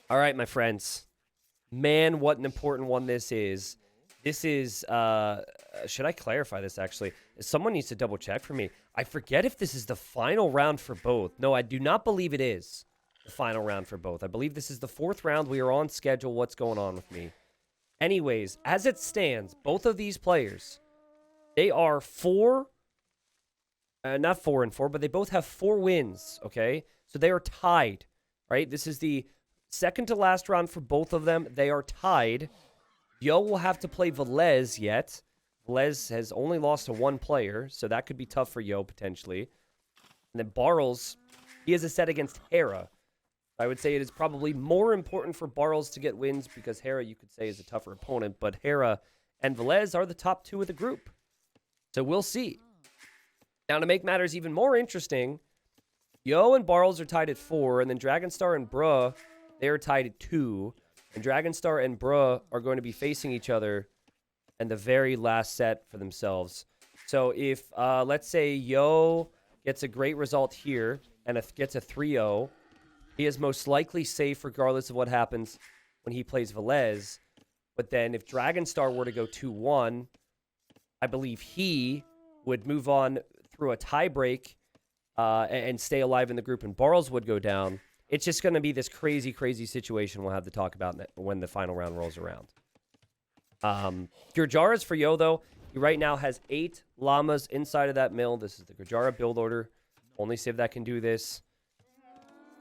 All right, my friends. Man, what an important one this is. This is, should I clarify this actually? Someone needs to double check for me. I forget if this is the final round for both. No, I do not believe it is the final round for both. I believe this is the fourth round. We are on schedule. What's going on with me? Anyways, as it stands, both of these players, they are not 4-4, but they both have 4 wins, okay? So they are tied, right? This is the second to last round for both of them. They are tied. Yo will have to play Velez yet. Velez has only lost to 1 player, so that could be tough for Yo potentially. And then Barles, he has a set against Hera. I would say it is probably more important for Barles to get wins because Hera, you could say, is a tougher opponent. But Hera and Velez are the top 2 of the group. So we'll see. Now, to make matters even more interesting, Yo and Barles are tied at 4, and then Dragonstar and Bruh, they are tied at 2. And Dragonstar and Bruh are going to be facing each other in the very last set for themselves. So if, let's say, Yo gets a great result here and gets a 3-0, he is most likely safe regardless of what happens when he plays Velez. But then if Dragonstar were to go 2-1, I believe he would move on through a tiebreak and stay alive in the group, and Barles would go down. It's just going to be this crazy, crazy situation we'll have to talk about when the final round rolls around. Gurjaras for Yo, though. He right now has 8 llamas inside of that mill. This is the Gurjara build order. Only Civ that can do this.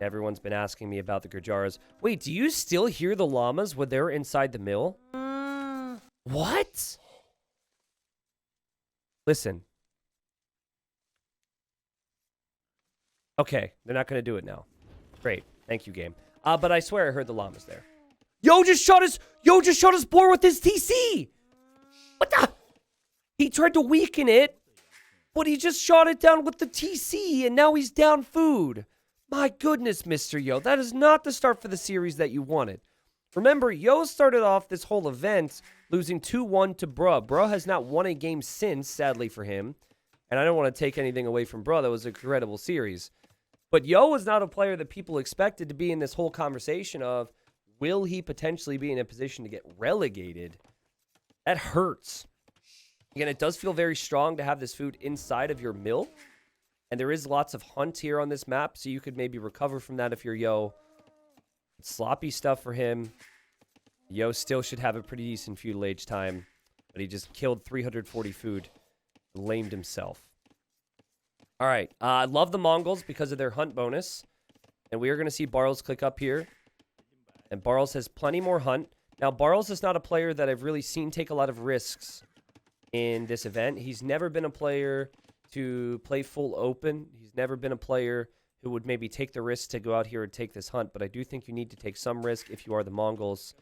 Everyone's been asking me about the Gurjaras. Wait, do you still hear the llamas when they're inside the mill? What? Listen. Okay, they're not going to do it now. Great. Thank you, game. But I swear I heard the llamas there. Yo just shot his boar with his TC. What the? He tried to weaken it, but he just shot it down with the TC, and now he's down food. My goodness, Mr. Yo. That is not the start for the series that you wanted. Remember, Yo started off this whole event losing 2-1 to Bruh. Bruh has not won a game since, sadly for him. And I don't want to take anything away from Bruh. That was an incredible series. But Yo was not a player that people expected to be in this whole conversation of, will he potentially be in a position to get relegated? That hurts. Again, it does feel very strong to have this food inside of your mill. And there is lots of hunt here on this map, so you could maybe recover from that if you're Yo. It's sloppy stuff for him. Yo still should have a pretty decent feudal age time, but he just killed 340 food and lamed himself. All right, I love the Mongols because of their hunt bonus, and we are going to see Barles click up here, and Barles has plenty more hunt. Now, Barles is not a player that I've really seen take a lot of risks in this event. He's never been a player to play full open. He's never been a player who would maybe take the risk to go out here and take this hunt, but I do think you need to take some risk if you are the Mongols.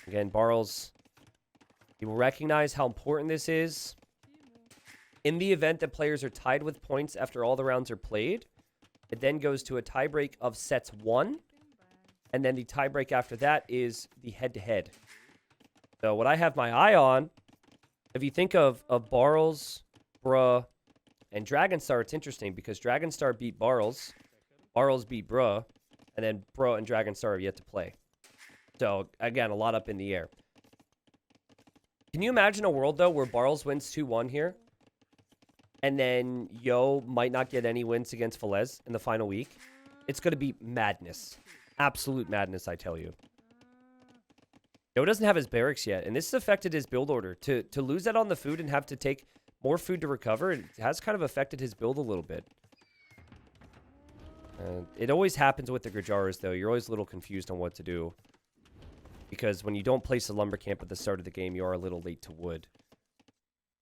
Again, Barles, he will recognize how important this is. In the event that players are tied with points after all the rounds are played, it then goes to a tiebreak of sets 1, and then the tiebreak after that is the head-to-head. So what I have my eye on, if you think of Barles, Bruh, and Dragonstar, it's interesting because Dragonstar beat Barles, Barles beat Bruh, and then Bruh and Dragonstar are yet to play. So, again, a lot up in the air. Can you imagine a world, though, where Barles wins 2-1 here? And then Yo might not get any wins against Velez in the final week? It's going to be madness. Absolute madness, I tell you. Yo doesn't have his barracks yet, and this has affected his build order. To lose that on the food and have to take more food to recover, it has kind of affected his build a little bit. It always happens with the Gurjaras, though. You're always a little confused on what to do. Because when you don't place a lumber camp at the start of the game, you are a little late to wood.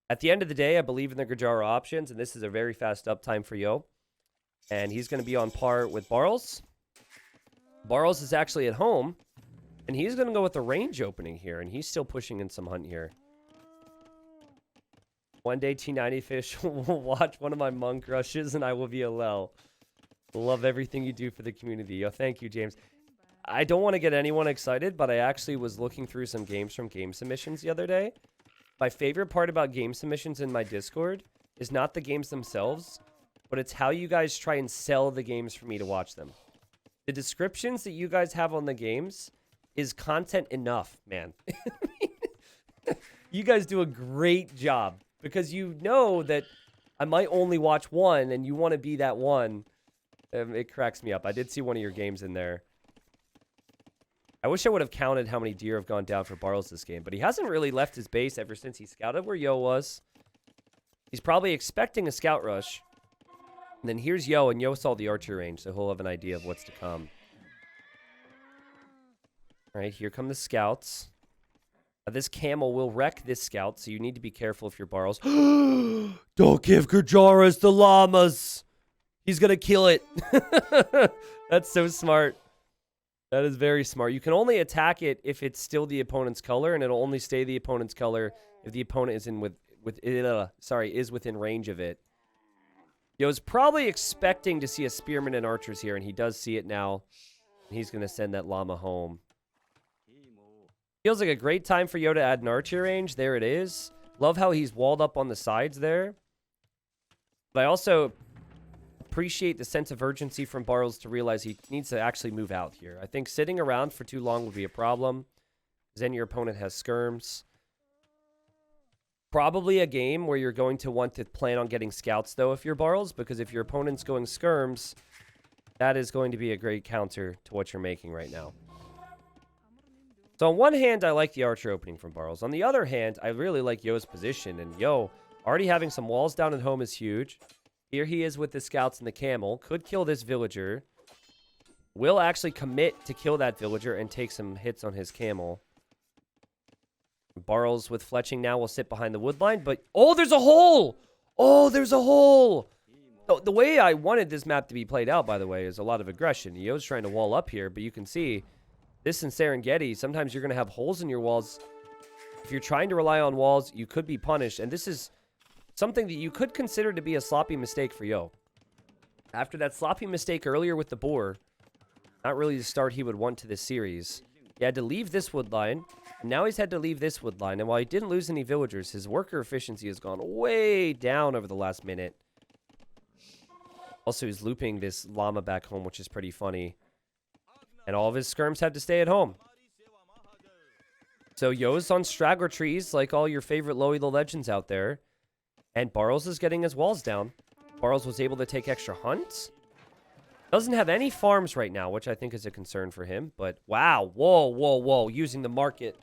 At the end of the day, I believe in the Gurjara options, and this is a very fast uptime for Yo. And he's going to be on par with Barles. Barles is actually at home, and he's going to go with the range opening here, and he's still pushing in some hunt here. One day, T90 Fish will watch one of my monk rushes, and I will be a lel. Love everything you do for the community. Yo, thank you, James. I don't want to get anyone excited, but I actually was looking through some games from game submissions the other day. My favorite part about game submissions in my Discord is not the games themselves, but it's how you guys try and sell the games for me to watch them. The descriptions that you guys have on the games is content enough, man. You guys do a great job because you know that I might only watch one and you want to be that one. It cracks me up. I did see one of your games in there. I wish I would have counted how many deer have gone down for Barles this game, but he hasn't really left his base ever since he scouted where Yo was. He's probably expecting a scout rush. And then here's Yo, and Yo saw the archer range, so he'll have an idea of what's to come. All right, here come the scouts. This camel will wreck this scout, so you need to be careful if you're Barles. Don't give Gujaras the llamas. He's going to kill it. That's so smart. That is very smart. You can only attack it if it's still the opponent's color, and it'll only stay the opponent's color if the opponent is is within range of it. Yo's probably expecting to see a spearman and archers here, and he does see it now. He's going to send that llama home. Feels like a great time for Yo to add an archer range. There it is. Love how he's walled up on the sides there. But I also appreciate the sense of urgency from Barles to realize he needs to actually move out here. I think sitting around for too long would be a problem, because then your opponent has skirms. Probably a game where you're going to want to plan on getting scouts, though, if you're Barles, because if your opponent's going skirms, that is going to be a great counter to what you're making right now. So on one hand, I like the archer opening from Barles. On the other hand, I really like Yo's position, and Yo already having some walls down at home is huge. Here he is with the scouts and the camel. Could kill this villager. Will actually commit to kill that villager and take some hits on his camel. Barles with fletching now will sit behind the wood line, but... Oh, there's a hole! Oh, there's a hole! The way I wanted this map to be played out, by the way, is a lot of aggression. Yo's trying to wall up here, but you can see this in Serengeti, sometimes you're going to have holes in your walls. If you're trying to rely on walls, you could be punished, and this is something that you could consider to be a sloppy mistake for Yo. After that sloppy mistake earlier with the boar, not really the start he would want to this series. He had to leave this wood line, and now he's had to leave this wood line. And while he didn't lose any villagers, his worker efficiency has gone way down over the last minute. Also, he's looping this llama back home, which is pretty funny. And all of his skirms had to stay at home. So Yo's on straggler trees, like all your favorite Loey the Legends out there. And Barles is getting his walls down. Barles was able to take extra hunts. Doesn't have any farms right now, which I think is a concern for him. But wow, whoa, whoa, whoa, using the market.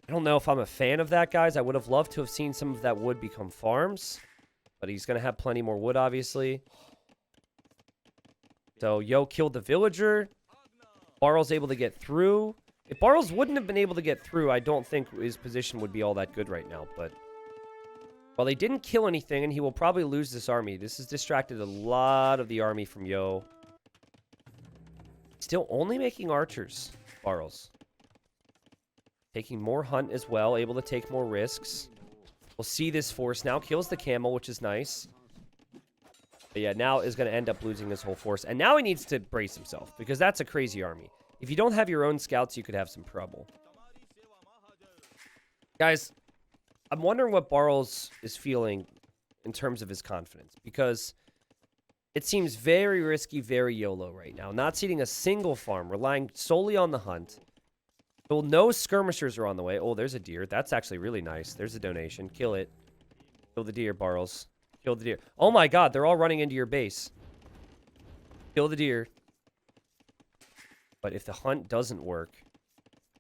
I don't know if I'm a fan of that, guys. I would have loved to have seen some of that wood become farms. But he's going to have plenty more wood, obviously. So Yo killed the villager. Barles able to get through. If Barles wouldn't have been able to get through, I don't think his position would be all that good right now. But while they didn't kill anything, and he will probably lose this army, this has distracted a lot of the army from Yo. Still only making archers, Barles. Taking more hunt as well, able to take more risks. We'll see this force now. Kills the camel, which is nice. But yeah, now is going to end up losing his whole force. And now he needs to brace himself, because that's a crazy army. If you don't have your own scouts, you could have some trouble. Guys, I'm wondering what Barles is feeling in terms of his confidence, because it seems very risky, very YOLO right now. Not seeding a single farm, relying solely on the hunt. Well, no skirmishers are on the way. Oh, there's a deer. That's actually really nice. There's a donation. Kill it. Kill the deer, Barles. Kill the deer. Oh my god, they're all running into your base. Kill the deer. But if the hunt doesn't work,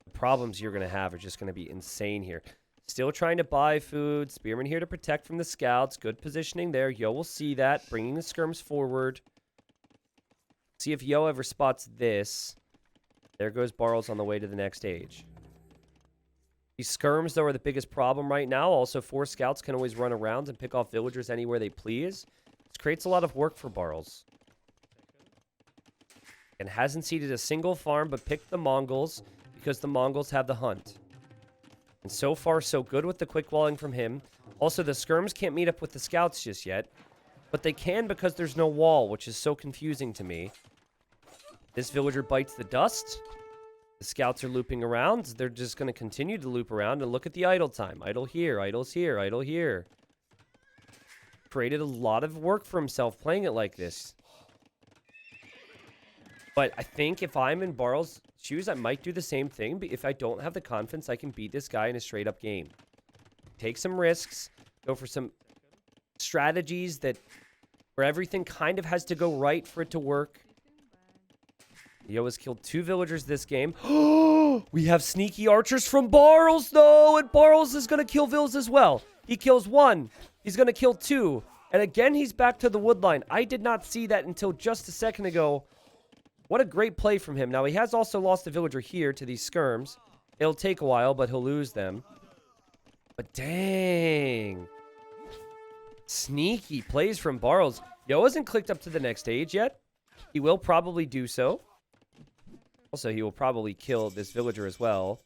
the problems you're going to have are just going to be insane here. Still trying to buy food. Spearman here to protect from the scouts. Good positioning there. Yo will see that. Bringing the skirms forward. See if Yo ever spots this. There goes Barles on the way to the next stage. These skirms, though, are the biggest problem right now. Also, 4 scouts can always run around and pick off villagers anywhere they please. This creates a lot of work for Barles. And hasn't seeded a single farm, but picked the Mongols because the Mongols have the hunt. And so far, so good with the quick walling from him. Also, the skirms can't meet up with the scouts just yet. But they can because there's no wall, which is so confusing to me. This villager bites the dust. The scouts are looping around. They're just going to continue to loop around. And look at the idle time. Idle here, idles here, idle here. Created a lot of work for himself playing it like this. But I think if I'm in Barles' shoes, I might do the same thing. But if I don't have the confidence, I can beat this guy in a straight-up game. Take some risks. Go for some strategies where everything kind of has to go right for it to work. Yo has killed 2 villagers this game. We have sneaky archers from Barles, though. And Barles is going to kill vills as well. He kills 1. He's going to kill 2. And again, he's back to the wood line. I did not see that until just a second ago. What a great play from him. Now, he has also lost a villager here to these skirms. It'll take a while, but he'll lose them. But dang. Sneaky plays from Barles. Yo hasn't clicked up to the next stage yet. He will probably do so. Also, he will probably kill this villager as well.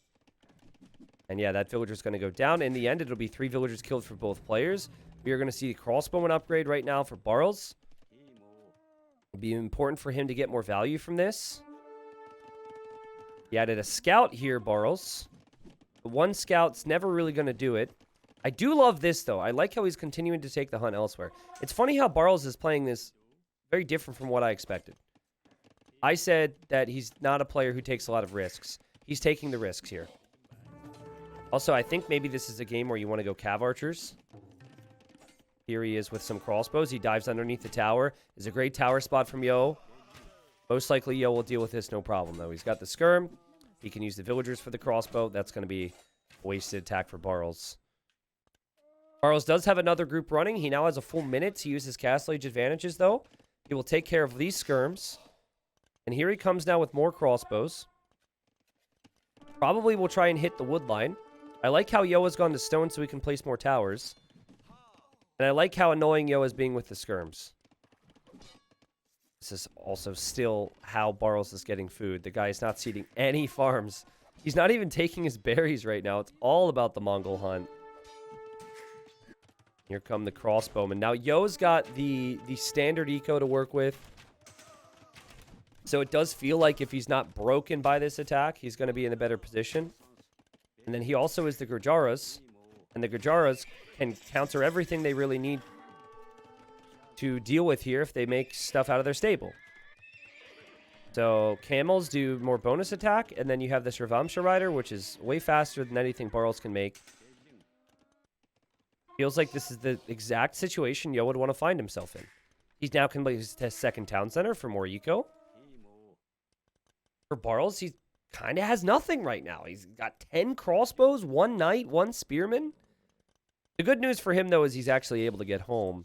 And yeah, that villager's going to go down. In the end, it'll be 3 villagers killed for both players. We are going to see a crossbowman upgrade right now for Barles. It'll be important for him to get more value from this. He added a scout here, Barles. The 1 scout's never really going to do it. I do love this, though. I like how he's continuing to take the hunt elsewhere. It's funny how Barles is playing this very different from what I expected. I said that he's not a player who takes a lot of risks. He's taking the risks here. Also, I think maybe this is a game where you want to go cav archers. Here he is with some crossbows. He dives underneath the tower. It's a great tower spot from Yo. Most likely, Yo will deal with this no problem, though. He's got the skirm. He can use the villagers for the crossbow. That's going to be a wasted attack for Barles. Barles does have another group running. He now has a full minute to use his Castle Age advantages, though. He will take care of these skirms. And here he comes now with more crossbows. Probably will try and hit the wood line. I like how Yo has gone to stone so he can place more towers. And I like how annoying Yo is being with the skirms. This is also still how Barles is getting food. The guy is not seeding any farms. He's not even taking his berries right now. It's all about the Mongol hunt. Here come the crossbowmen. Now, Yo's got the standard eco to work with. So it does feel like if he's not broken by this attack, he's going to be in a better position. And then he also is the Gurjaras. And the Gurjaras can counter everything they really need to deal with here if they make stuff out of their stable. So camels do more bonus attack. And then you have this Ravamsha Rider, which is way faster than anything Barles can make. Feels like this is the exact situation Yo would want to find himself in. He's now can play his second town center for more eco. For Barles, he kind of has nothing right now. He's got 10 crossbows, 1 knight, 1 spearman. The good news for him, though, is he's actually able to get home.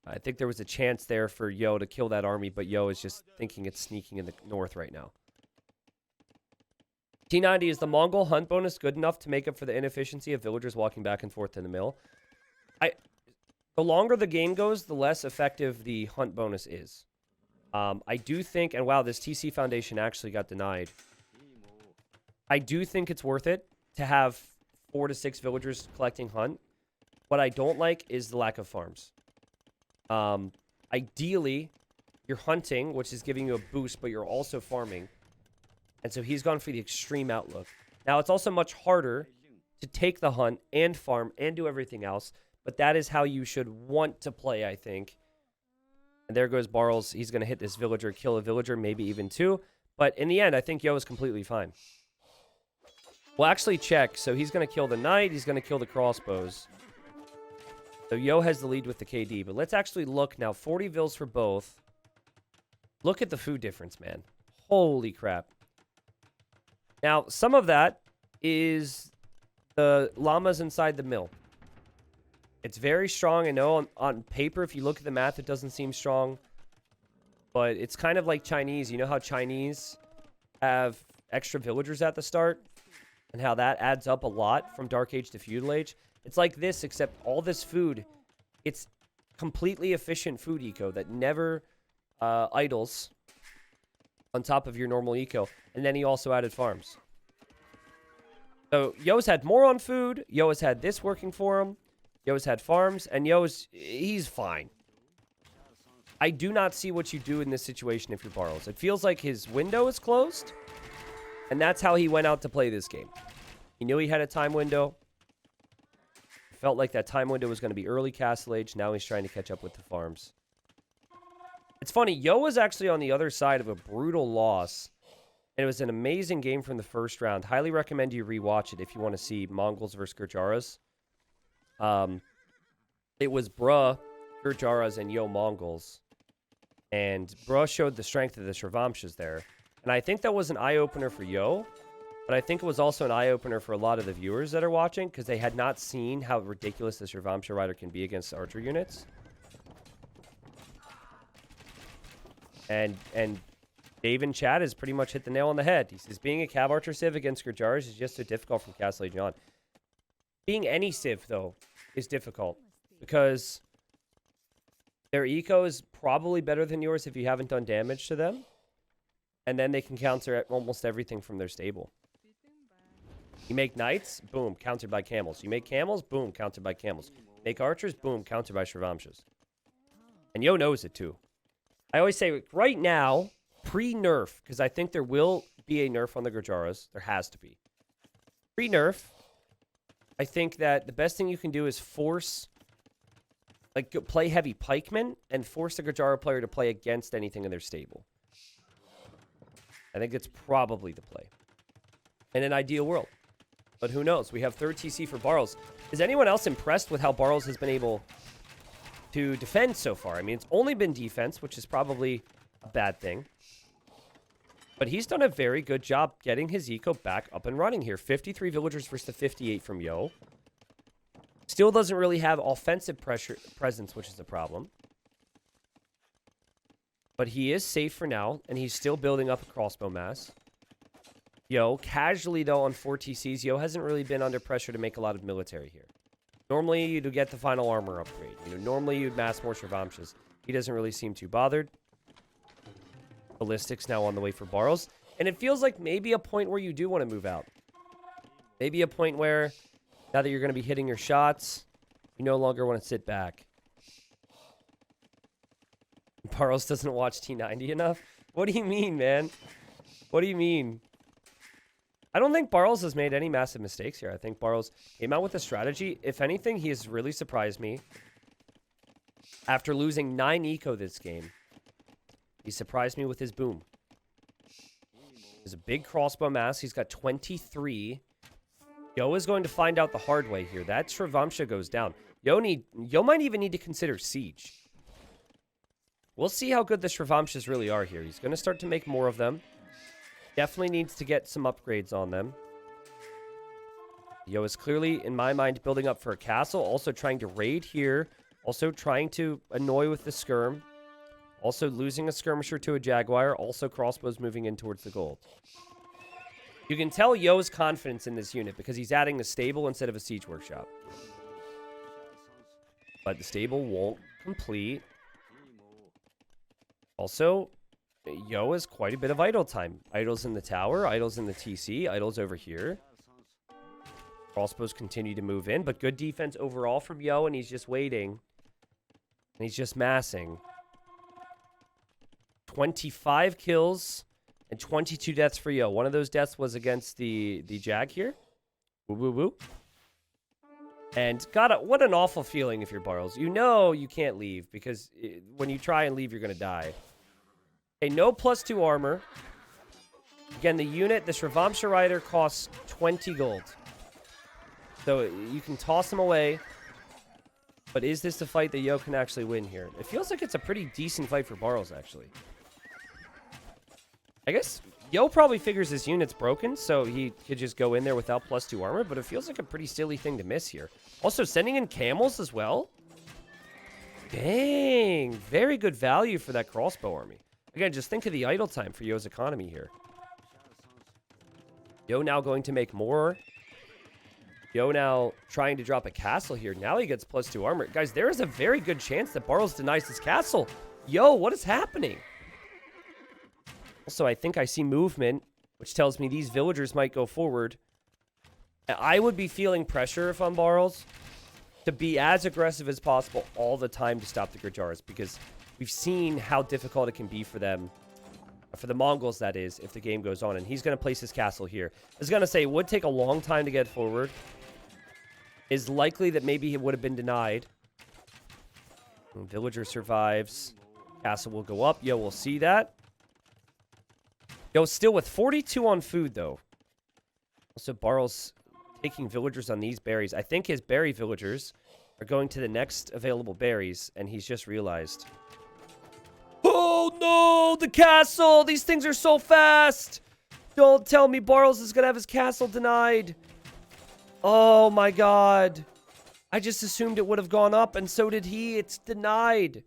I think there was a chance there for Yo to kill that army, but Yo is just thinking it's sneaking in the north right now. T90 is the Mongol hunt bonus good enough to make up for the inefficiency of villagers walking back and forth in the mill? The longer the game goes, the less effective the hunt bonus is. I do think, and wow, this TC Foundation actually got denied. I do think it's worth it to have 4 to 6 villagers collecting hunt. What I don't like is the lack of farms. Ideally, you're hunting, which is giving you a boost, but you're also farming. And so he's gone for the extreme outlook. Now, it's also much harder to take the hunt and farm and do everything else. But that is how you should want to play, I think. And there goes Barles. He's going to hit this villager, kill a villager, maybe even 2. But in the end, I think Yo is completely fine. We'll actually check. So he's going to kill the knight. He's going to kill the crossbows. So Yo has the lead with the KD. But let's actually look now. 40 vills for both. Look at the food difference, man. Holy crap. Now, some of that is the llamas inside the mill. It's very strong. I know on paper, if you look at the math, it doesn't seem strong. But it's kind of like Chinese. You know how Chinese have extra villagers at the start? And how that adds up a lot from Dark Age to Feudal Age? It's like this, except all this food, it's completely efficient food eco that never idles on top of your normal eco. And then he also added farms. So Yo's had more on food. Yo has had this working for him. Yo's had farms. And he's fine. I do not see what you do in this situation if you're Barles. It feels like his window is closed. And that's how he went out to play this game. He knew he had a time window. Felt like that time window was going to be early Castle Age. Now he's trying to catch up with the farms. It's funny, Yo was actually on the other side of a brutal loss, and it was an amazing game from the first round. Highly recommend you rewatch it if you want to see Mongols versus Gurjaras. It was Bruh, Gurjaras, and Yo Mongols. And Bruh showed the strength of the Shravamshas there. And I think that was an eye-opener for Yo, but I think it was also an eye-opener for a lot of the viewers that are watching, because they had not seen how ridiculous the Shravamsha rider can be against archer units. And Dave in chat has pretty much hit the nail on the head. He says, being a Cav Archer Civ against Gurjaras is just so difficult from Castle Age on. Being any Civ, though, is difficult, because their eco is probably better than yours if you haven't done damage to them. And then they can counter almost everything from their stable. You make knights, boom, countered by camels. You make camels, boom, countered by camels. Make archers, boom, countered by Shravamshas. And Yo knows it, too. I always say, right now, pre-nerf, because I think there will be a nerf on the Gurjaras. There has to be. Pre-nerf, I think that the best thing you can do is force, like, play heavy pikemen and force the Gurjara player to play against anything in their stable. I think it's probably the play. In an ideal world. But who knows? We have third TC for Barles. Is anyone else impressed with how Barles has been able to defend so far? I mean, it's only been defense, which is probably a bad thing. But he's done a very good job getting his eco back up and running here. 53 villagers versus the 58 from Yo. Still doesn't really have offensive presence, which is a problem. But he is safe for now, and he's still building up a crossbow mass. Yo, casually though on 4 TCs, Yo hasn't really been under pressure to make a lot of military here. Normally you'd get the final armor upgrade. Normally you'd mass more Shravamshas. He doesn't really seem too bothered. Ballistics now on the way for Barles. And it feels like maybe a point where you do want to move out. Maybe a point where, now that you're going to be hitting your shots, you no longer want to sit back. Barles doesn't watch T90 enough? What do you mean, man? What do you mean? I don't think Barles has made any massive mistakes here. I think Barles came out with a strategy. If anything, he has really surprised me. After losing 9 eco this game, he surprised me with his boom. There's a big crossbow mass. He's got 23. Yo is going to find out the hard way here. That Shravamsha goes down. Yo might even need to consider siege. We'll see how good the Shravamshas really are here. He's going to start to make more of them. Definitely needs to get some upgrades on them. Yo is clearly, in my mind, building up for a castle. Also trying to raid here. Also trying to annoy with the skirm. Also losing a skirmisher to a jaguar. Also crossbows moving in towards the gold. You can tell Yo's confidence in this unit because he's adding a stable instead of a siege workshop. But the stable won't complete. Also, Yo has quite a bit of idle time. Idles in the tower, idles in the TC, idles over here. Crossbows continue to move in, but good defense overall from Yo, and he's just waiting. And he's just massing. 25 kills and 22 deaths for Yo. One of those deaths was against the Jag here. Woo, woo, woo. And what an awful feeling if you're Barles. You know you can't leave, because when you try and leave, you're going to die. Okay, no +2 armor. Again, the unit, the Shravamsha rider, costs 20 gold. So you can toss him away. But is this the fight that Yo can actually win here? It feels like it's a pretty decent fight for Barles, actually. I guess Yo probably figures his unit's broken, so he could just go in there without +2 armor, but it feels like a pretty silly thing to miss here. Also, sending in camels as well? Dang, very good value for that crossbow army. Again, just think of the idle time for Yo's economy here. Yo now going to make more. Yo now trying to drop a castle here. Now he gets +2 armor. Guys, there is a very good chance that Barles denies this castle. Yo, what is happening? Also, I think I see movement, which tells me these villagers might go forward. I would be feeling pressure if I'm Barles to be as aggressive as possible all the time to stop the Gurjaras, because we've seen how difficult it can be for them, for the Mongols, that is, if the game goes on. And he's going to place his castle here. I was going to say, it would take a long time to get forward. Is likely that maybe it would have been denied. Villager survives. Castle will go up. Yo, we'll see that. Yo, still with 42 on food, though. Also, Barles taking villagers on these berries. I think his berry villagers are going to the next available berries, and he's just realized. Oh, no! The castle! These things are so fast! Don't tell me Barles is going to have his castle denied. Oh, my God. I just assumed it would have gone up, and so did he. It's denied.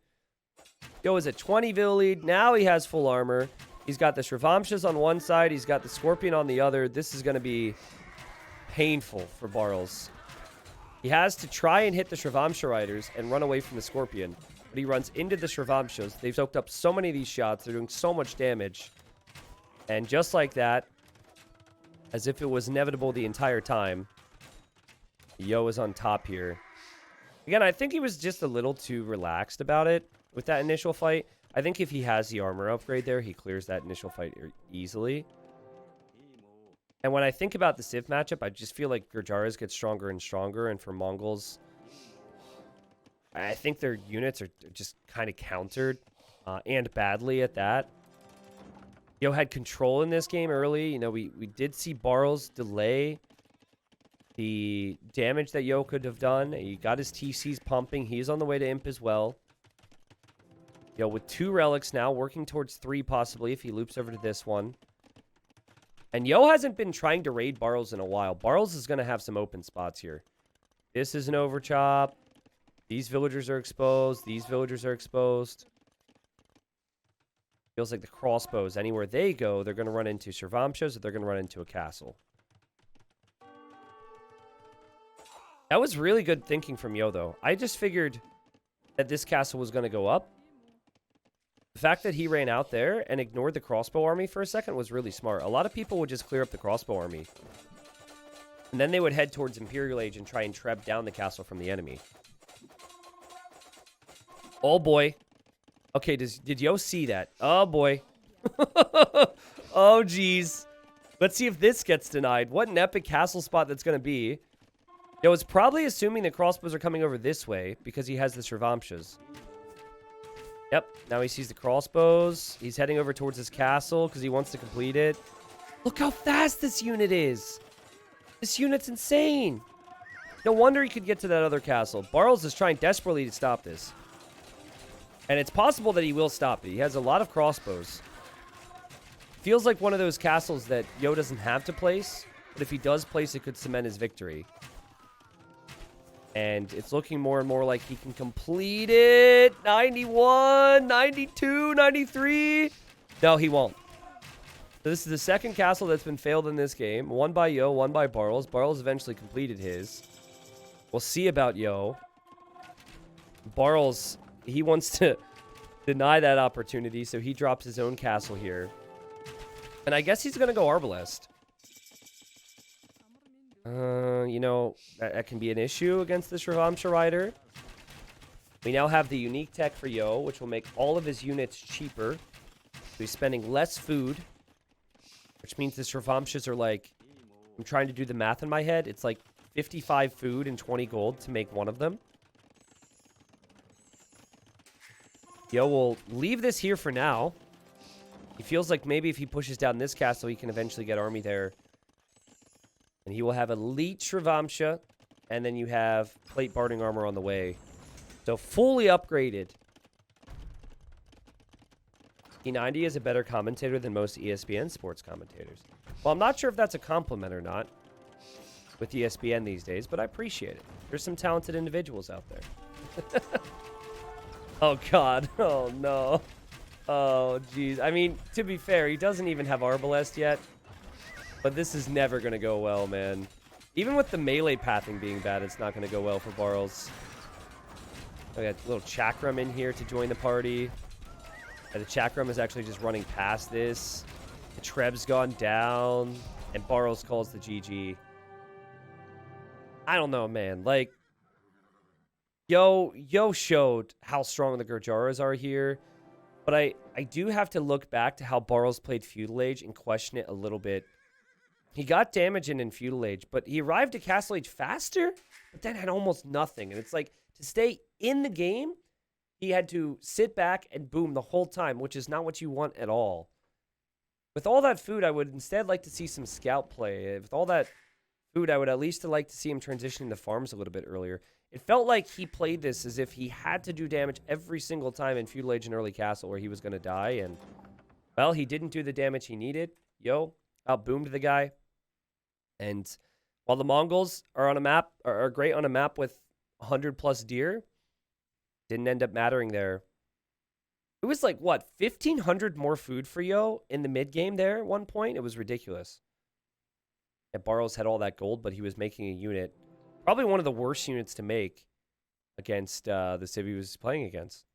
Yo, is it 20 vill lead? Now he has full armor. He's got the Shravamshas on one side. He's got the Scorpion on the other. This is going to be painful for Barles. He has to try and hit the Shravamsha riders and run away from the Scorpion. But he runs into the Shravamshas. They've soaked up so many of these shots. They're doing so much damage. And just like that, as if it was inevitable the entire time, Yo is on top here. Again, I think he was just a little too relaxed about it with that initial fight. I think if he has the armor upgrade there, he clears that initial fight easily. And when I think about the Civ matchup, I just feel like Gurjaras get stronger and stronger. And for Mongols, I think their units are just kind of countered and badly at that. Yo had control in this game early. You know, we did see Barles delay the damage that Yo could have done. He got his TCs pumping. He's on the way to imp as well. Yo, with 2 relics now, working towards 3 possibly if he loops over to this one. And Yo hasn't been trying to raid Barles in a while. Barles is going to have some open spots here. This is an overchop. These villagers are exposed. These villagers are exposed. Feels like the crossbows, anywhere they go, they're going to run into Shravamshas or they're going to run into a castle. That was really good thinking from Yo, though. I just figured that this castle was going to go up. The fact that he ran out there and ignored the crossbow army for a second was really smart. A lot of people would just clear up the crossbow army. And then they would head towards Imperial Age and try and trap down the castle from the enemy. Oh, boy. Okay, did Yo see that? Oh, boy. Oh, geez. Let's see if this gets denied. What an epic castle spot that's going to be. Yo is probably assuming the crossbows are coming over this way because he has the Shravamshas. Yep, now he sees the crossbows. He's heading over towards his castle because he wants to complete it. Look how fast this unit is. This unit's insane. No wonder he could get to that other castle. Barles is trying desperately to stop this. And it's possible that he will stop it. He has a lot of crossbows. Feels like one of those castles that Yo doesn't have to place. But if he does place it, could cement his victory. And it's looking more and more like he can complete it. 91, 92, 93. No, he won't. So this is the second castle that's been failed in this game. One by Yo, one by Barles. Barles eventually completed his. We'll see about Yo. Barles, he wants to deny that opportunity, so he drops his own castle here. And I guess he's going to go Arbalest. You know, that can be an issue against the Shravamsha rider. We now have the unique tech for Yo, which will make all of his units cheaper. So he's spending less food, which means the Shravamshas are like, I'm trying to do the math in my head. It's like 55 food and 20 gold to make one of them. Yo will leave this here for now. He feels like maybe if he pushes down this castle, he can eventually get army there. And he will have elite Shravamsha, and then you have plate barding armor on the way. So fully upgraded. T90 is a better commentator than most ESPN sports commentators. Well, I'm not sure if that's a compliment or not with ESPN these days, but I appreciate it. There's some talented individuals out there. Oh, God. Oh, no. Oh, jeez. I mean, to be fair, he doesn't even have Arbalest yet. But this is never going to go well, man. Even with the melee pathing being bad, it's not going to go well for Barles. We got a little Chakram in here to join the party. And the Chakram is actually just running past this. The Treb's gone down. And Barles calls the GG. I don't know, man. Like, Yo showed how strong the Gurjaras are here. But I do have to look back to how Barles played Feudal Age and question it a little bit. He got damage in Feudal Age, but he arrived at Castle Age faster, but then had almost nothing. And it's like, to stay in the game, he had to sit back and boom the whole time, which is not what you want at all. With all that food, I would instead like to see some scout play. With all that food, I would at least like to see him transition to farms a little bit earlier. It felt like he played this as if he had to do damage every single time in Feudal Age and Early Castle where he was going to die. And, well, he didn't do the damage he needed. Yo, out-boomed the guy. And while the Mongols are on a map, are great on a map with 100+ deer, didn't end up mattering there. It was like, what, 1,500 more food for Yo in the mid-game there at one point? It was ridiculous. And Barles had all that gold, but he was making a unit. Probably one of the worst units to make against the civ he was playing against.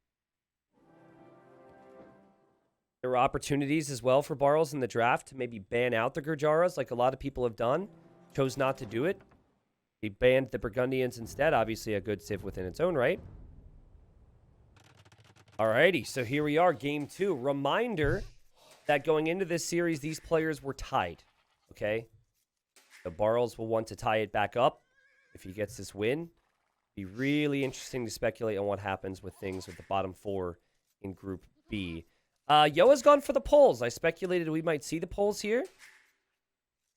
There were opportunities as well for Barles in the draft to maybe ban out the Gurjaras like a lot of people have done. Chose not to do it. He banned the Burgundians instead. Obviously a good civ within its own right. Alrighty, so here we are, game 2. Reminder that going into this series, these players were tied. Okay? So Barles will want to tie it back up if he gets this win. Be really interesting to speculate on what happens with things with the bottom 4 in Group B. Yo has gone for the poles. I speculated we might see the poles here.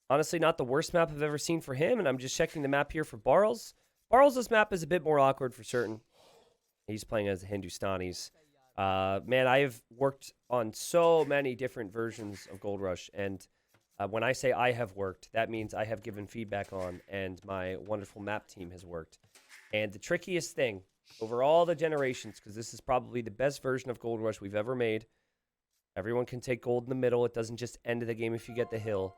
Honestly, not the worst map I've ever seen for him, and I'm just checking the map here for Barles. Barles' map is a bit more awkward for certain. He's playing as the Hindustanis. Man, I have worked on so many different versions of Gold Rush, and when I say I have worked, that means I have given feedback on, and my wonderful map team has worked. And the trickiest thing over all the generations, because this is probably the best version of Gold Rush we've ever made. Everyone can take gold in the middle. It doesn't just end the game if you get the hill.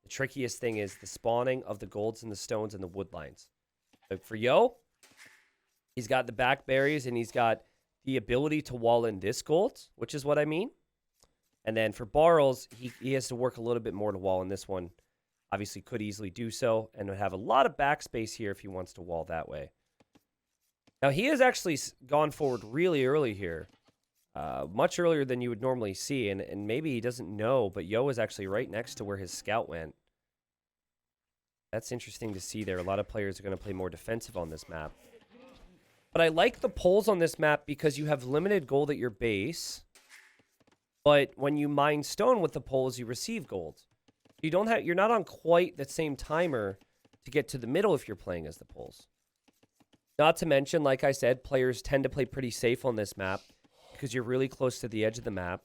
The trickiest thing is the spawning of the golds and the stones and the wood lines. But for Yo, he's got the back berries, and he's got the ability to wall in this gold, which is what I mean. And then for Barles, he has to work a little bit more to wall in this one. Obviously could easily do so and would have a lot of backspace here if he wants to wall that way. Now he has actually gone forward really early here. Much earlier than you would normally see. And maybe he doesn't know, but Yo is actually right next to where his scout went. That's interesting to see there. A lot of players are going to play more defensive on this map. But I like the poles on this map because you have limited gold at your base. But when you mine stone with the poles, you receive gold. You're not on quite the same timer to get to the middle if you're playing as the poles. Not to mention, like I said, players tend to play pretty safe on this map because you're really close to the edge of the map.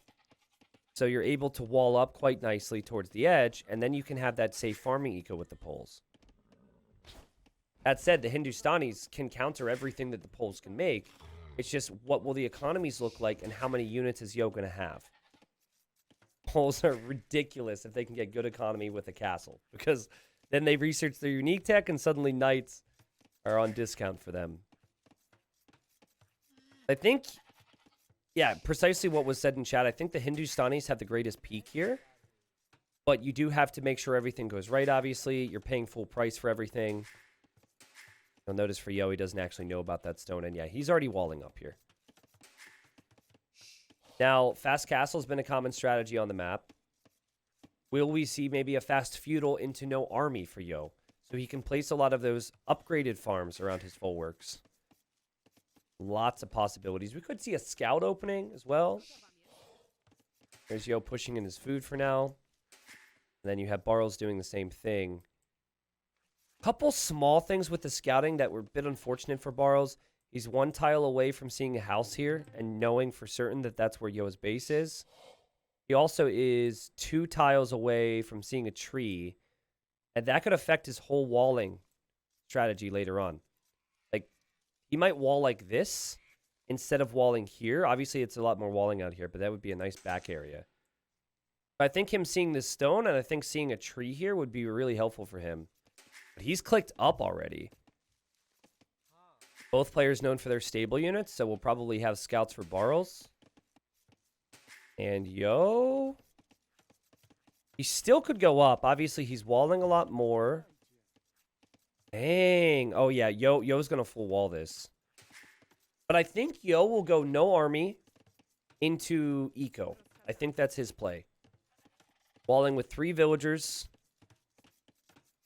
So you're able to wall up quite nicely towards the edge, and then you can have that safe farming eco with the poles. That said, the Hindustanis can counter everything that the poles can make. It's just what will the economies look like and how many units is Yo going to have? Poles are ridiculous if they can get good economy with a castle, because then they research their unique tech and suddenly knights are on discount for them. I think, yeah, precisely what was said in chat. I think the Hindustanis have the greatest peak here, but you do have to make sure everything goes right, obviously. You're paying full price for everything. You'll notice for Yo, he doesn't actually know about that stone, and yeah, he's already walling up here. Now, fast castle has been a common strategy on the map. Will we see maybe a fast feudal into no army for Yo? So he can place a lot of those upgraded farms around his full works. Lots of possibilities. We could see a scout opening as well. There's Yo pushing in his food for now. And then you have Barles doing the same thing. Couple small things with the scouting that were a bit unfortunate for Barles. He's one tile away from seeing a house here and knowing for certain that that's where Yo's base is. He also is 2 tiles away from seeing a tree. And that could affect his whole walling strategy later on. Like, he might wall like this instead of walling here. Obviously, it's a lot more walling out here, but that would be a nice back area. I think him seeing this stone and I think seeing a tree here would be really helpful for him. But he's clicked up already. Both players known for their stable units, so we'll probably have scouts for Barles. And Yo, he still could go up. Obviously, he's walling a lot more. Dang. Oh, yeah, Yo's going to full wall this. But I think Yo will go no army into eco. I think that's his play. Walling with 3 villagers.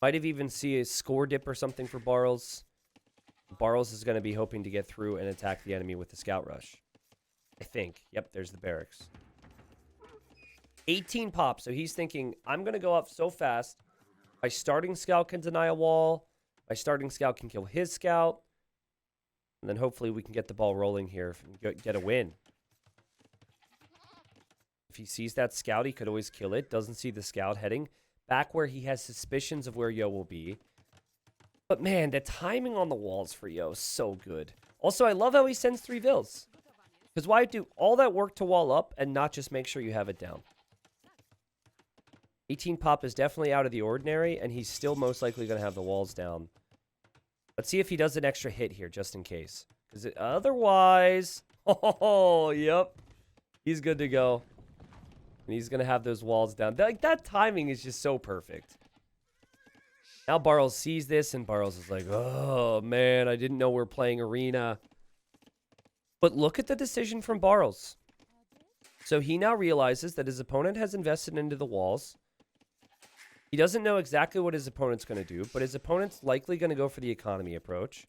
Might have even see a score dip or something for Barles. Barles is going to be hoping to get through and attack the enemy with the scout rush. I think. Yep, there's the barracks. 18 pops. So he's thinking, I'm going to go up so fast. My starting scout can deny a wall. My starting scout can kill his scout. And then hopefully we can get the ball rolling here and get a win. If he sees that scout, he could always kill it. Doesn't see the scout heading back where he has suspicions of where Yo will be. But man, the timing on the walls for Yo is so good. Also, I love how he sends 3 vills. Because why do all that work to wall up and not just make sure you have it down? 18 pop is definitely out of the ordinary, and he's still most likely going to have the walls down. Let's see if he does an extra hit here, just in case. Because otherwise... Oh, yep. He's good to go. And he's going to have those walls down. That timing is just so perfect. Now Barles sees this, and Barles is like, oh, man, I didn't know we're playing Arena. But look at the decision from Barles. So he now realizes that his opponent has invested into the walls. He doesn't know exactly what his opponent's going to do, but his opponent's likely going to go for the economy approach.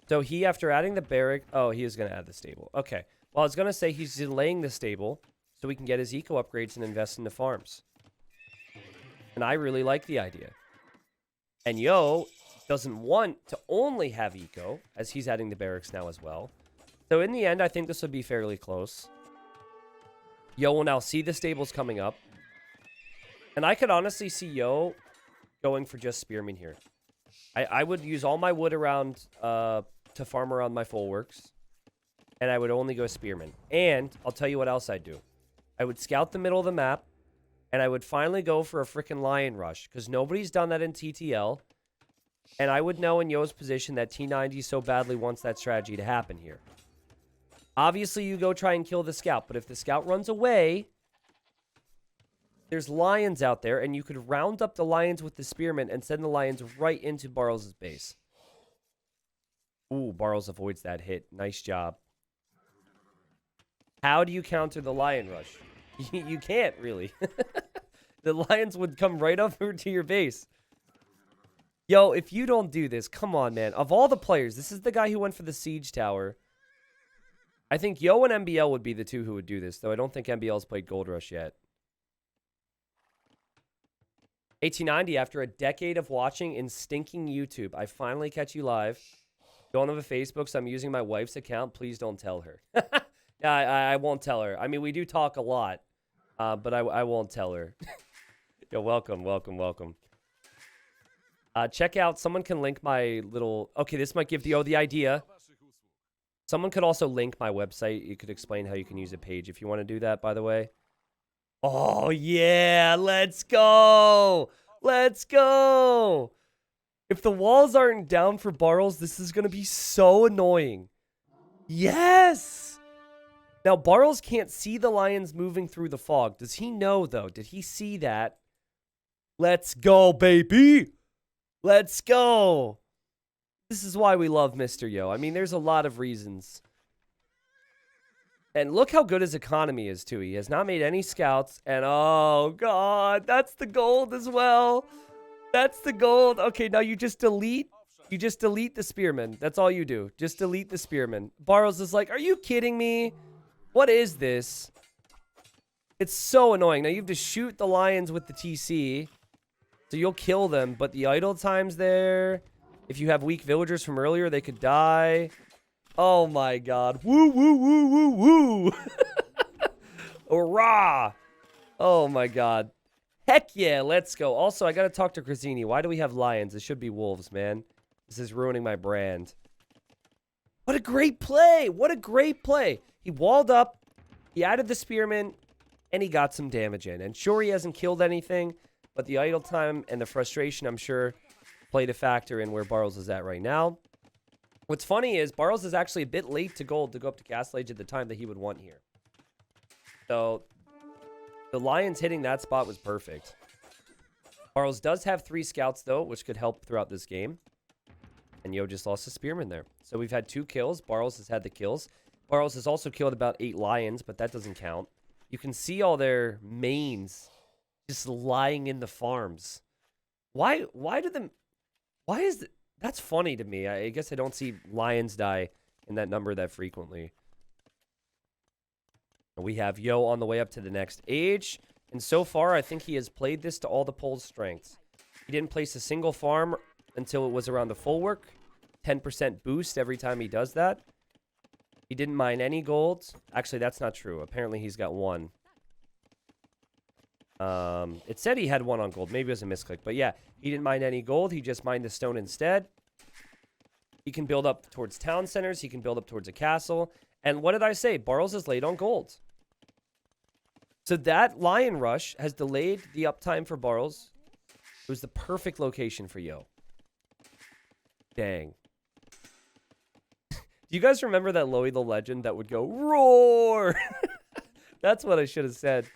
So he, after adding the barrack... Oh, he is going to add the stable. Okay. Well, I was going to say he's delaying the stable so we can get his eco upgrades and invest in the farms. And I really like the idea. And Yo doesn't want to only have eco, as he's adding the barracks now as well. So in the end, I think this would be fairly close. Yo will now see the stables coming up. And I could honestly see Yo going for just spearmen here. I would use all my wood around to farm around my full works. And I would only go spearmen. And I'll tell you what else I'd do. I would scout the middle of the map. And I would finally go for a freaking lion rush. Because nobody's done that in TTL. And I would know in Yo's position that T90 so badly wants that strategy to happen here. Obviously, you go try and kill the scout. But if the scout runs away... There's lions out there, and you could round up the lions with the spearmen and send the lions right into Barles' base. Ooh, Barles avoids that hit. Nice job. How do you counter the lion rush? You can't, really. The lions would come right over to your base. Yo, if you don't do this, come on, man. Of all the players, this is the guy who went for the siege tower. I think Yo and MBL would be the two who would do this, though I don't think MBL's played Gold Rush yet. T90, after a decade of watching in stinking YouTube, I finally catch you live. Don't have a Facebook, so I'm using my wife's account. Please don't tell her. Yeah, I won't tell her. I mean, we do talk a lot, but I won't tell her. Yo, welcome. Check out, someone can link my little... Okay, this might give the idea. Someone could also link my website. You could explain how you can use a page if you want to do that, by the way. Oh, yeah. Let's go. Let's go. If the walls aren't down for Barles, this is going to be so annoying. Yes. Now, Barles can't see the lions moving through the fog. Does he know, though? Did he see that? Let's go, baby. Let's go. This is why we love Mr. Yo. I mean, there's a lot of reasons. And look how good his economy is, too. He has not made any scouts. And, oh, God, that's the gold as well. That's the gold. Okay, now you just delete the spearmen. That's all you do. Just delete the spearmen. Barles is like, are you kidding me? What is this? It's so annoying. Now you have to shoot the lions with the TC. So you'll kill them. But the idle time's there. If you have weak villagers from earlier, they could die. Oh my God. Woo, woo, woo, woo, woo. Hurrah. Oh my God. Heck yeah, let's go. Also, I gotta talk to Krazzini. Why do we have lions? It should be wolves, man. This is ruining my brand. What a great play. What a great play. He walled up. He added the spearmen. And he got some damage in. And sure, he hasn't killed anything. But the idle time and the frustration, I'm sure, played a factor in where Barles is at right now. What's funny is Barles is actually a bit late to gold to go up to Castle Age at the time that he would want here. So the lions hitting that spot was perfect. Barles does have 3 scouts, though, which could help throughout this game. And Yo just lost a spearman there. So we've had 2 kills. Barles has had the kills. Barles has also killed about 8 lions, but that doesn't count. You can see all their mains just lying in the farms. Why is it? That's funny to me. I guess I don't see lions die in that number that frequently. We have Yo on the way up to the next age. And so far, I think he has played this to all the Pole's strengths. He didn't place a single farm until it was around the full work. 10% boost every time he does that. He didn't mine any gold. Actually, that's not true. Apparently, he's got one. It said he had one on gold. Maybe it was a misclick. But yeah, he didn't mine any gold. He just mined the stone instead. He can build up towards town centers. He can build up towards a castle. And what did I say? Barles is late on gold. So that Lion Rush has delayed the uptime for Barles. It was the perfect location for Yo. Dang. Do you guys remember that Loey the Legend that would go, roar? That's what I should have said.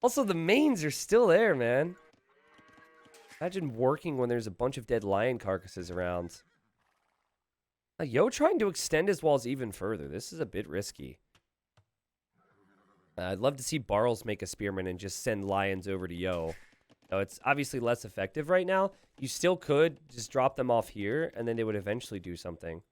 Also, the mains are still there, man. Imagine working when there's a bunch of dead lion carcasses around. Yo trying to extend his walls even further. This is a bit risky. I'd love to see Barles make a spearman and just send lions over to Yo. So it's obviously less effective right now. You still could just drop them off here, and then they would eventually do something.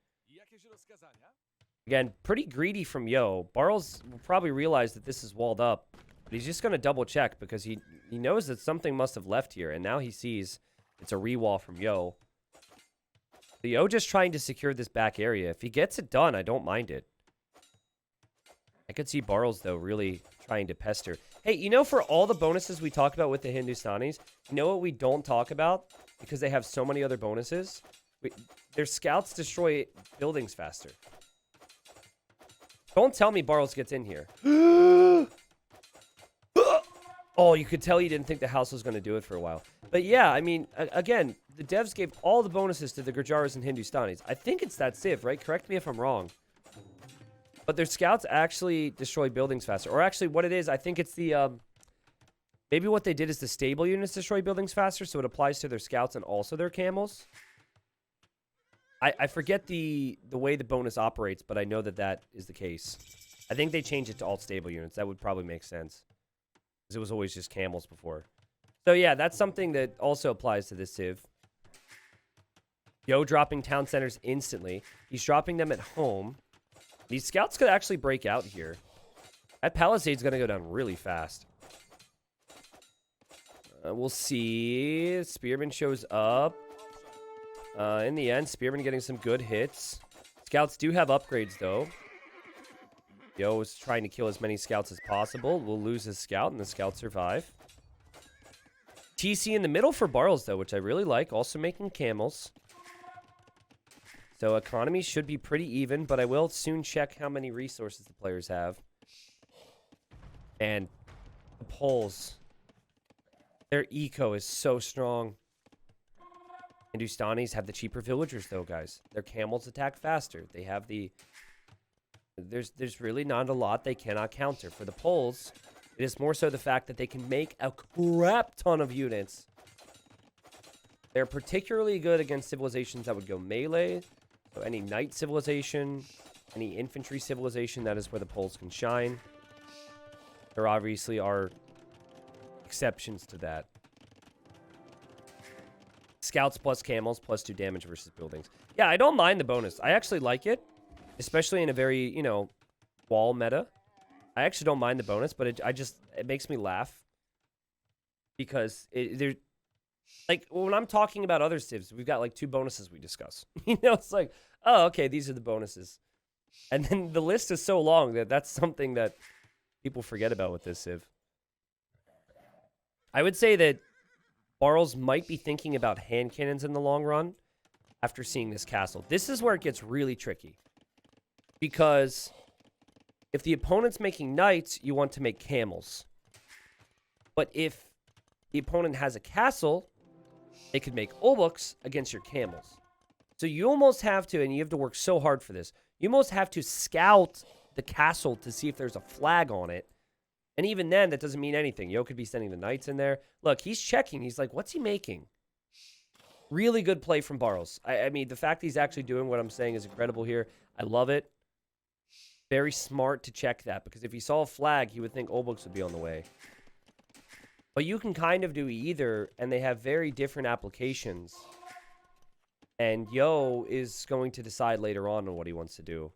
Again, pretty greedy from Yo. Barles will probably realize that this is walled up, but he's just going to double check because he knows that something must have left here, and now he sees it's a re-wall from Yo. So Yo just trying to secure this back area. If he gets it done, I don't mind it. I could see Barles, though, really trying to pester. Hey, you know, for all the bonuses we talk about with the Hindustanis, you know what we don't talk about? Because they have so many other bonuses? Their scouts destroy buildings faster. Don't tell me Barles gets in here. Oh, you could tell he didn't think the house was going to do it for a while. But yeah, I mean, again, the devs gave all the bonuses to the Gurjaras and Hindustanis. I think it's that civ, right? Correct me if I'm wrong. But their scouts actually destroy buildings faster. Or actually, what it is, I think it's the... maybe what they did is the stable units destroy buildings faster, so it applies to their scouts and also their camels. I forget the way the bonus operates, but I know that that is the case. I think they changed it to all stable units. That would probably make sense. Because it was always just camels before. So yeah, that's something that also applies to this civ. Yo dropping town centers instantly. He's dropping them at home. These scouts could actually break out here. That palisade's going to go down really fast. We'll see. Spearman shows up. In the end, Spearman getting some good hits. Scouts do have upgrades, though. Yo is trying to kill as many scouts as possible. We'll lose his scout, and the scouts survive. TC in the middle for Barles, though, which I really like. Also making camels. So economy should be pretty even, but I will soon check how many resources the players have. And the Poles. Their eco is so strong. Hindustanis have the cheaper villagers, though, guys. Their camels attack faster. They have the... There's really not a lot they cannot counter. For the Poles, it is more so the fact that they can make a crap ton of units. They're particularly good against civilizations that would go melee. So any knight civilization, any infantry civilization, that is where the Poles can shine. There obviously are exceptions to that. Scouts plus camels plus 2 damage versus buildings. Yeah, I don't mind the bonus. I actually like it, especially in a very, you know, wall meta. I actually don't mind the bonus, but it makes me laugh because like when I'm talking about other civs, we've got like 2 bonuses we discuss. You know, it's like, oh, okay, these are the bonuses, and then the list is so long that that's something that people forget about with this civ. I would say that Barles might be thinking about hand cannons in the long run after seeing this castle. This is where it gets really tricky. Because if the opponent's making knights, you want to make camels. But if the opponent has a castle, they could make obuks against your camels. So you almost have to, and you have to work so hard for this, you almost have to scout the castle to see if there's a flag on it. And even then, that doesn't mean anything. Yo could be sending the knights in there. Look, he's checking. He's like, what's he making? Really good play from Barles. I mean, the fact he's actually doing what I'm saying is incredible here. I love it. Very smart to check that, because if he saw a flag, he would think obuks would be on the way. But you can kind of do either, and they have very different applications. And Yo is going to decide later on what he wants to do.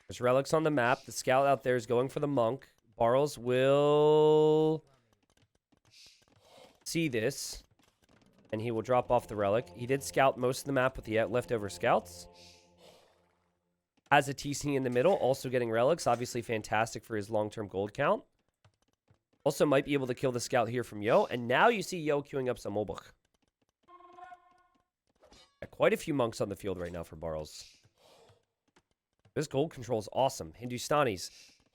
There's relics on the map. The scout out there is going for the monk. Barles will see this, and he will drop off the relic. He did scout most of the map with the leftover scouts. Has a TC in the middle, also getting relics. Obviously fantastic for his long-term gold count. Also might be able to kill the scout here from Yo. And now you see Yo queuing up some Obuk. Quite a few monks on the field right now for Barles. This gold control is awesome. Hindustanis.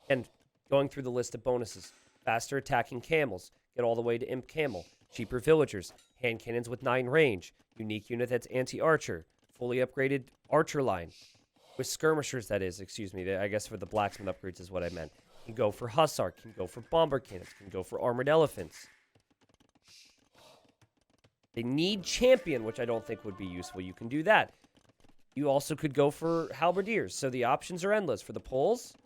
And going through the list of bonuses. Faster attacking camels. Get all the way to Imp Camel. Cheaper villagers. Hand cannons with 9 range. Unique unit that's anti-archer. Fully upgraded archer line. With skirmishers, that is. Excuse me. I guess for the blacksmith upgrades is what I meant. Can go for hussar. Can go for bomber cannons. Can go for armored elephants. They need champion, which I don't think would be useful. You can do that. You also could go for halberdiers. So the options are endless. For the poles,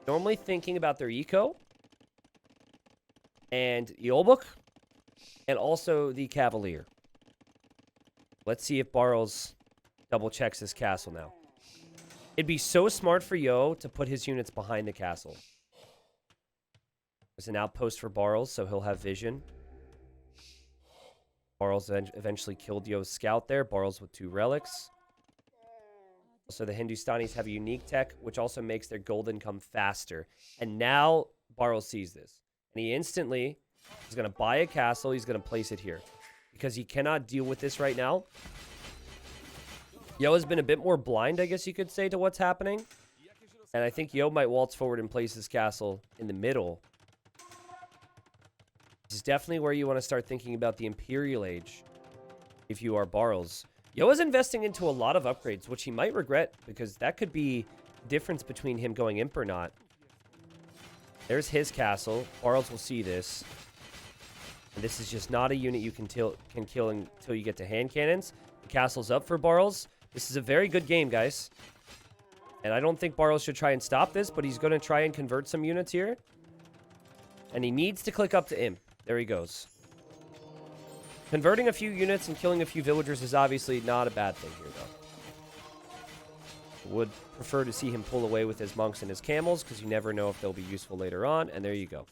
normally thinking about their eco. And Eolbuk. And also the cavalier. Let's see if Barles double checks his castle now. It'd be so smart for Yo to put his units behind the castle. There's an outpost for Barles, so he'll have vision. Barles eventually killed Yo's scout there. Barles with 2 relics. So the Hindustanis have a unique tech, which also makes their golden come faster. And now Barles sees this. And he instantly is going to buy a castle. He's going to place it here. Because he cannot deal with this right now. Yo has been a bit more blind, I guess you could say, to what's happening. And I think Yo might waltz forward and place his castle in the middle. This is definitely where you want to start thinking about the Imperial Age if you are Barles. Yo is investing into a lot of upgrades, which he might regret, because that could be the difference between him going imp or not. There's his castle. Barles will see this. And this is just not a unit you can kill until you get to hand cannons. The castle's up for Barles. This is a very good game, guys. And I don't think Barles should try and stop this, but he's going to try and convert some units here. And he needs to click up to imp. There he goes. Converting a few units and killing a few villagers is obviously not a bad thing here, though. Would prefer to see him pull away with his monks and his camels, because you never know if they'll be useful later on. And there you go.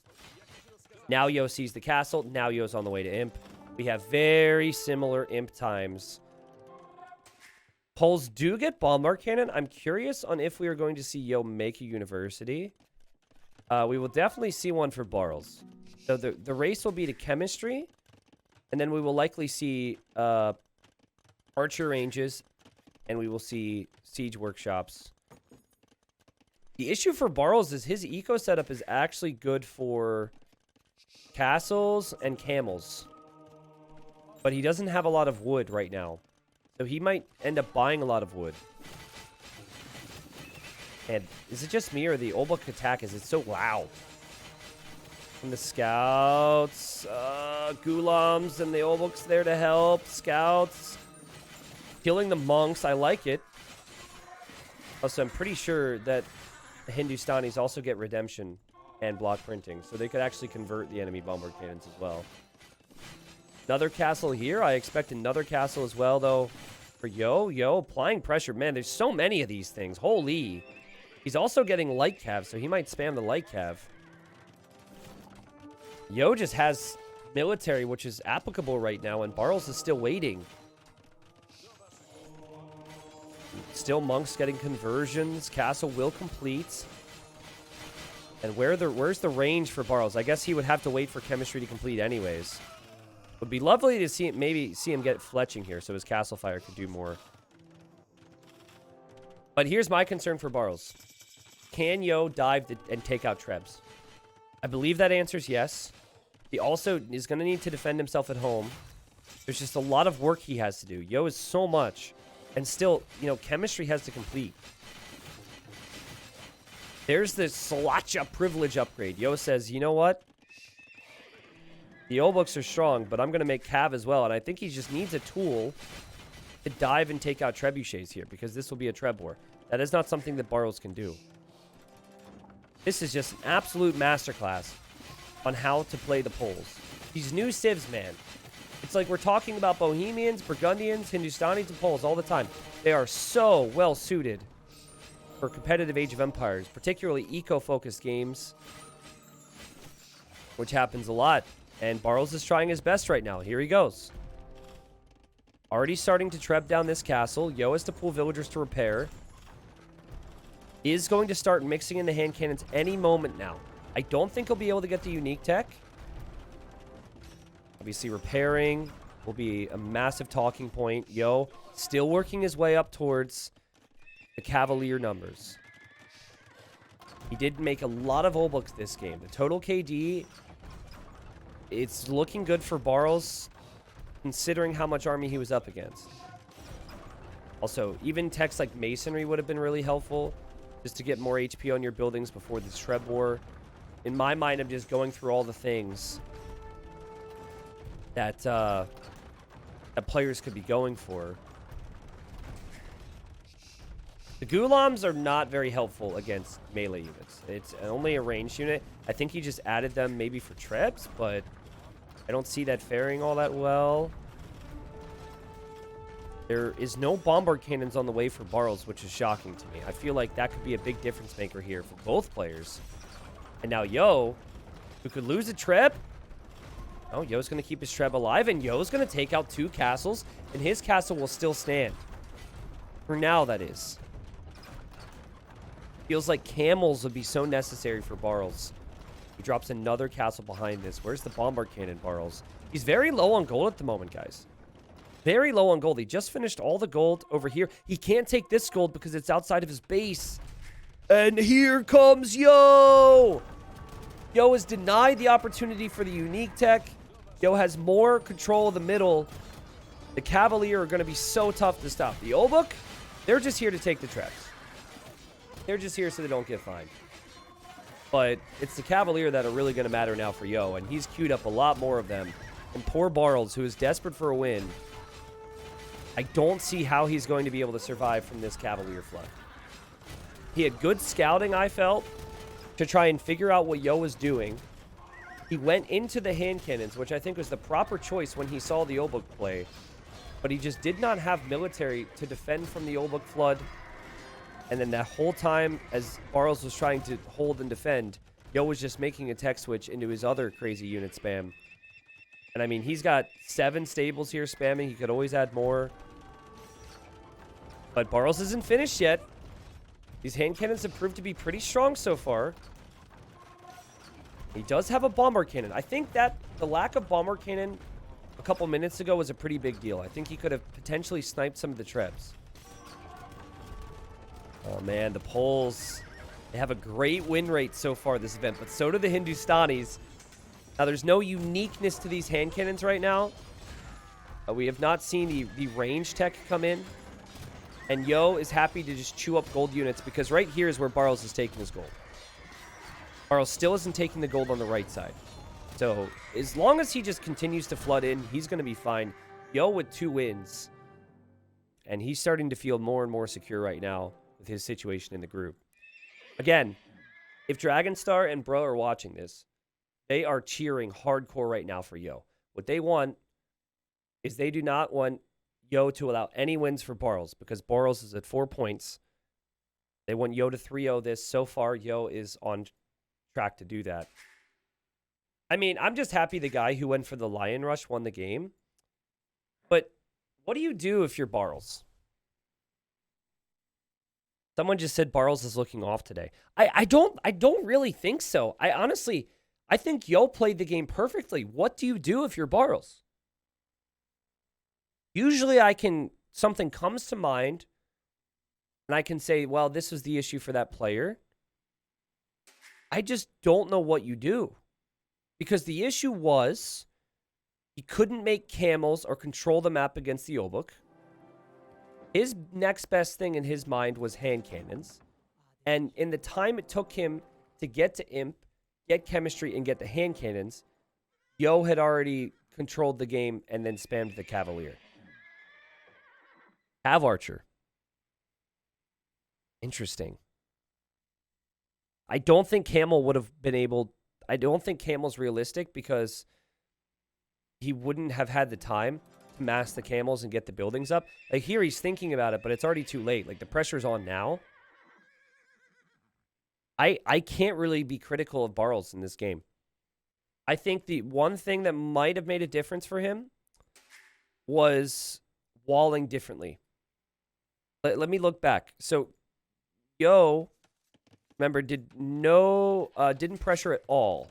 Now Yo sees the castle. Now Yo's on the way to imp. We have very similar imp times. Poles do get bombard cannon. I'm curious on if we are going to see Yo make a university. We will definitely see one for Barles. So the race will be to chemistry. And then we will likely see archer ranges. And we will see siege workshops. The issue for Barles is his eco setup is actually good for castles and camels. But he doesn't have a lot of wood right now. So he might end up buying a lot of wood. And is it just me or the Obuk attack? Is it so loud? From the scouts. Gulams and the Obuk's there to help. Scouts. Killing the monks. I like it. Also, I'm pretty sure that the Hindustanis also get redemption and block printing. So they could actually convert the enemy bombard cannons as well. Another castle here. I expect another castle as well, though, for Yo. Yo, applying pressure. Man, there's so many of these things. Holy. He's also getting light cav, so he might spam the light cav. Yo just has military, which is applicable right now, and Barles is still waiting. Still monks getting conversions. Castle will complete. And where's the range for Barles? I guess he would have to wait for chemistry to complete anyways. Would be lovely to see him get fletching here, so his castle fire could do more. But here's my concern for Barles. Can Yo dive and take out Trebs? I believe that answer is yes. He also is going to need to defend himself at home. There's just a lot of work he has to do. Yo is so much. And still, chemistry has to complete. There's the Slacha privilege upgrade. Yo says, you know what? The Obuks are strong, but I'm going to make Cav as well. And I think he just needs a tool to dive and take out trebuchets here, because this will be a Treb war. That is not something that Barles can do. This is just an absolute masterclass on how to play the poles. These new civs, man. It's like we're talking about Bohemians, Burgundians, Hindustanis, and Poles all the time. They are so well suited for competitive Age of Empires, particularly eco-focused games, which happens a lot. And Barles is trying his best right now. Here he goes. Already starting to trap down this castle. Yo has to pull villagers to repair. Is going to start mixing in the hand cannons any moment now. I don't think he'll be able to get the unique tech. Obviously, repairing will be a massive talking point. Yo, still working his way up towards the Cavalier numbers. He did make a lot of Olbucks this game. The total KD, it's looking good for Barles, considering how much army he was up against. Also, even techs like Masonry would have been really helpful, just to get more HP on your buildings before this Treb War. In my mind, I'm just going through all the things that that players could be going for. The Ghulams are not very helpful against melee units. It's only a ranged unit. I think he just added them maybe for Trebs, but I don't see that faring all that well. There is no bombard cannons on the way for Barles, which is shocking to me. I feel like that could be a big difference maker here for both players. And now Yo, who could lose a Treb. Oh, Yo's going to keep his Treb alive, and Yo's going to take out 2 castles, and his castle will still stand. For now, that is. Feels like camels would be so necessary for Barles. He drops another castle behind this. Where's the bombard cannon, Barles? He's very low on gold at the moment, guys. Very low on gold. He just finished all the gold over here. He can't take this gold because it's outside of his base. And here comes Yo! Yo is denied the opportunity for the unique tech. Yo has more control of the middle. The Cavalier are going to be so tough to stop. The Olbuk, they're just here to take the traps. They're just here so they don't get fined. But it's the Cavalier that are really going to matter now for Yo, and he's queued up a lot more of them. And poor Barles, who is desperate for a win, I don't see how he's going to be able to survive from this Cavalier flood. He had good scouting, I felt, to try and figure out what Yo was doing. He went into the hand cannons, which I think was the proper choice when he saw the Olbuk play. But he just did not have military to defend from the Olbuk flood. And then that whole time, as Barles was trying to hold and defend, Yo was just making a tech switch into his other crazy unit spam. And I mean, he's got 7 stables here spamming. He could always add more. But Barles isn't finished yet. These hand cannons have proved to be pretty strong so far. He does have a bomber cannon. I think that the lack of bomber cannon a couple minutes ago was a pretty big deal. I think he could have potentially sniped some of the Trebs. Oh, man, the Poles, they have a great win rate so far this event, but so do the Hindustanis. Now, there's no uniqueness to these hand cannons right now. We have not seen the range tech come in. And Yo is happy to just chew up gold units because right here is where Barles is taking his gold. Barles still isn't taking the gold on the right side. So, as long as he just continues to flood in, he's going to be fine. Yo with 2 wins. And he's starting to feel more and more secure right now with his situation in the group. Again, if Dragonstar and Bro are watching this, they are cheering hardcore right now for Yo. What they want is they do not want Yo to allow any wins for Barles because Barles is at 4 points. They want Yo to 3-0 this. So far, Yo is on track to do that. I mean, I'm just happy the guy who went for the Lion Rush won the game. But what do you do if you're Barles? Someone just said Barles is looking off today. I don't really think so. I think Yo played the game perfectly. What do you do if you're Barles? Usually something comes to mind and I can say, well, this was the issue for that player. I just don't know what you do. Because the issue was he couldn't make camels or control the map against the Olbuk. His next best thing in his mind was hand cannons. And in the time it took him to get to Imp, get chemistry, and get the hand cannons, Yo had already controlled the game and then spammed the Cavalier. Cav Archer. Interesting. I don't think Camel would have been able... I don't think Camel's realistic because he wouldn't have had the time to mass the camels and get the buildings up. Like here, he's thinking about it, but it's already too late. Like the pressure's on now. I can't really be critical of Barles in this game. I think the one thing that might have made a difference for him was walling differently. Let me look back. So, Yo, remember, didn't pressure at all.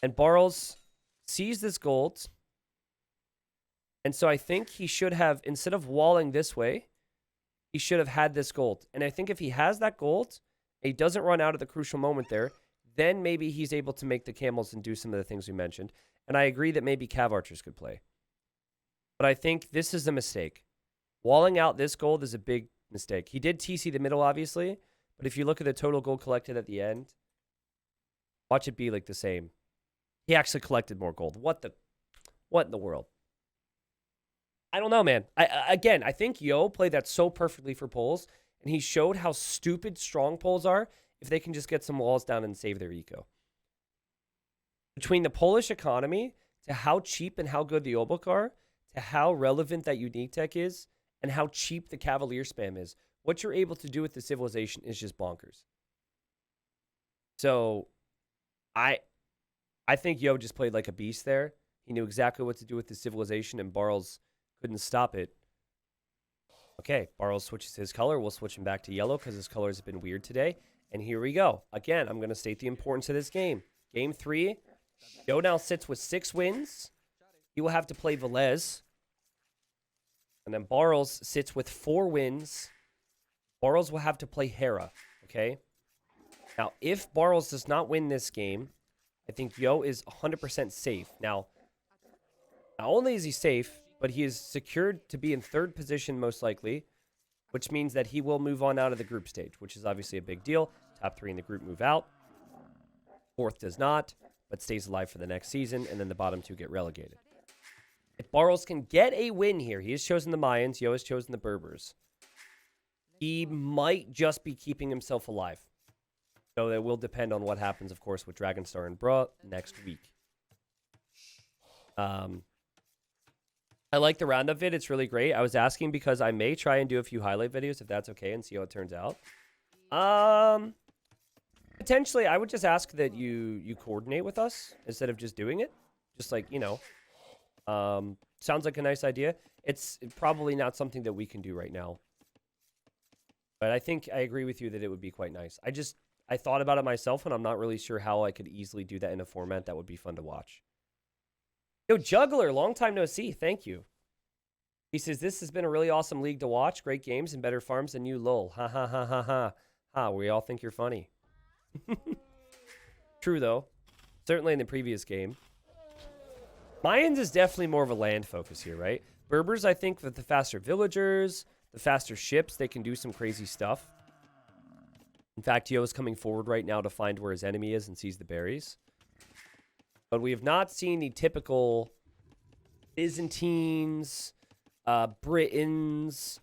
And Barles sees this gold. And so I think he should have, instead of walling this way, he should have had this gold. And I think if he has that gold, he doesn't run out at the crucial moment there, then maybe he's able to make the camels and do some of the things we mentioned. And I agree that maybe cav archers could play. But I think this is a mistake. Walling out this gold is a big mistake. He did TC the middle, obviously. But if you look at the total gold collected at the end, watch it be like the same. He actually collected more gold. What in the world? I don't know, man. I think Yo played that so perfectly for poles, and he showed how stupid strong poles are if they can just get some walls down and save their eco. Between the Polish economy to how cheap and how good the Obok are, to how relevant that unique tech is, and how cheap the Cavalier spam is, what you're able to do with the civilization is just bonkers. So, I think Yo just played like a beast there. He knew exactly what to do with the civilization, and Barles couldn't stop it. Okay, Barles switches his color. We'll switch him back to yellow because his colors have been weird today. And here we go. Again, I'm going to state the importance of this game. Game 3, Yo now sits with 6 wins. He will have to play Velez. And then Barles sits with 4 wins. Barles will have to play Hera, okay? Now, if Barles does not win this game, I think Yo is 100% safe. Now, not only is he safe, but he is secured to be in 3rd position most likely, which means that he will move on out of the group stage, which is obviously a big deal. Top 3 in the group move out. 4th does not, but stays alive for the next season, and then the bottom 2 get relegated. If Barles can get a win here, he has chosen the Mayans, Yo has chosen the Berbers. He might just be keeping himself alive. So that will depend on what happens, of course, with Dragonstar and Bra next week. I like the roundup vid. It's really great. I was asking because I may try and do a few highlight videos if that's okay and see how it turns out. Potentially, I would just ask that you coordinate with us instead of just doing it. Just like, you know. Sounds like a nice idea. It's probably not something that we can do right now. But I think I agree with you that it would be quite nice. I thought about it myself, and I'm not really sure how I could easily do that in a format that would be fun to watch. Yo, Juggler, long time no see. Thank you. He says, this has been a really awesome league to watch. Great games and better farms than you, lol. Ha ha ha ha ha. Ha, we all think you're funny. True, though. Certainly in the previous game. Mayans is definitely more of a land focus here, right? Berbers, I think, with the faster villagers, the faster ships, they can do some crazy stuff. In fact, Yo is coming forward right now to find where his enemy is and sees the berries. But we have not seen the typical Byzantines, Britons,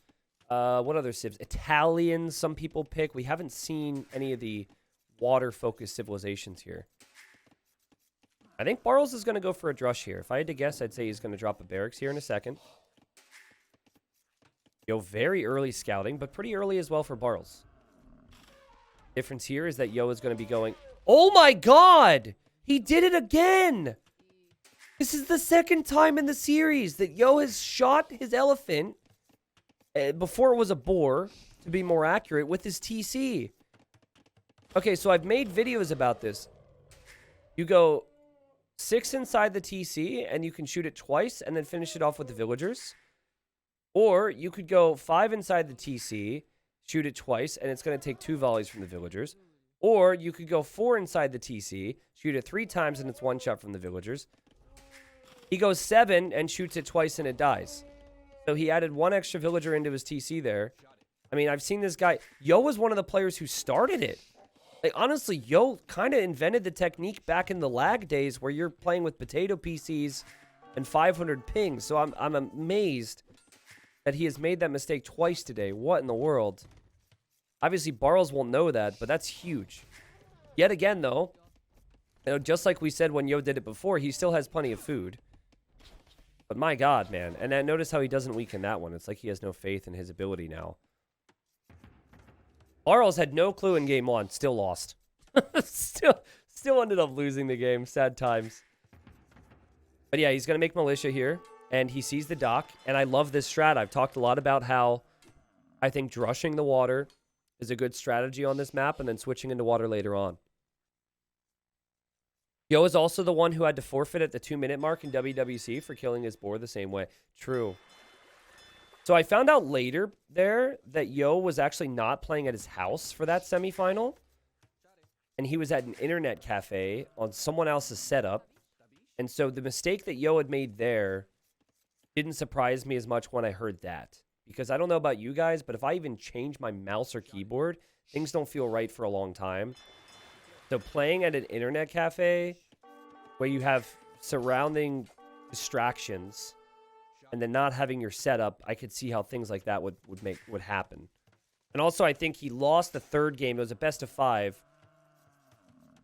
what other civs? Italians, some people pick. We haven't seen any of the water-focused civilizations here. I think Barles is going to go for a drush here. If I had to guess, I'd say he's going to drop a barracks here in a second. Yo, very early scouting, but pretty early as well for Barles. Difference here is that Yo is going to be going... Oh my god! He did it again! This is the 2nd time in the series that Yo has shot his elephant, before it was a boar, to be more accurate, with his TC. Okay, so I've made videos about this. You go 6 inside the TC, and you can shoot it twice, and then finish it off with the villagers. Or you could go 5 inside the TC, shoot it twice, and it's going to take 2 volleys from the villagers. Or you could go 4 inside the TC, shoot it 3 times, and it's 1 shot from the villagers. He goes 7 and shoots it twice, and it dies. So he added 1 extra villager into his TC there. I mean, I've seen this guy. Yo was one of the players who started it. Like, honestly, Yo kind of invented the technique back in the lag days where you're playing with potato PCs and 500 pings. So I'm amazed that he has made that mistake twice today. What in the world? Obviously, Barles won't know that, but that's huge. Yet again, though, you know, just like we said when Yo did it before, he still has plenty of food. But my god, man. And then notice how he doesn't weaken that one. It's like he has no faith in his ability now. Barles had no clue in game 1. Still lost. Still ended up losing the game. Sad times. But yeah, he's going to make militia here. And he sees the dock. And I love this strat. I've talked a lot about how I think drushing the water is a good strategy on this map. And then switching into water later on. Yo is also the one who had to forfeit at the 2-minute mark in WWC for killing his boar the same way. True. So I found out later there that Yo was actually not playing at his house for that semifinal. And he was at an internet cafe on someone else's setup. And so the mistake that Yo had made there didn't surprise me as much when I heard that. Because I don't know about you guys, but if I even change my mouse or keyboard, things don't feel right for a long time. So playing at an internet cafe where you have surrounding distractions and then not having your setup, I could see how things like that would happen. And also, I think he lost the third game. It was a best of 5.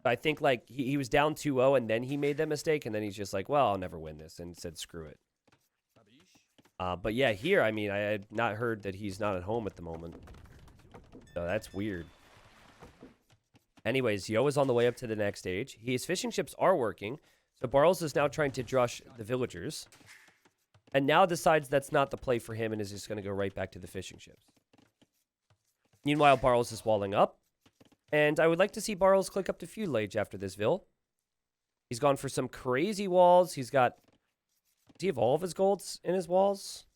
I think like he was down 2-0 and then he made that mistake and then he's just like, well, I'll never win this, and said screw it. But yeah, here, I mean, I had not heard that he's not at home at the moment. So that's weird. Anyways, Yo is on the way up to the next stage. His fishing ships are working. So Barles is now trying to drush the villagers. And now decides that's not the play for him and is just going to go right back to the fishing ships. Meanwhile, Barles is walling up. And I would like to see Barles click up to feudal age after this Vil. He's gone for some crazy walls. He's got... Does he have all of his golds in his walls?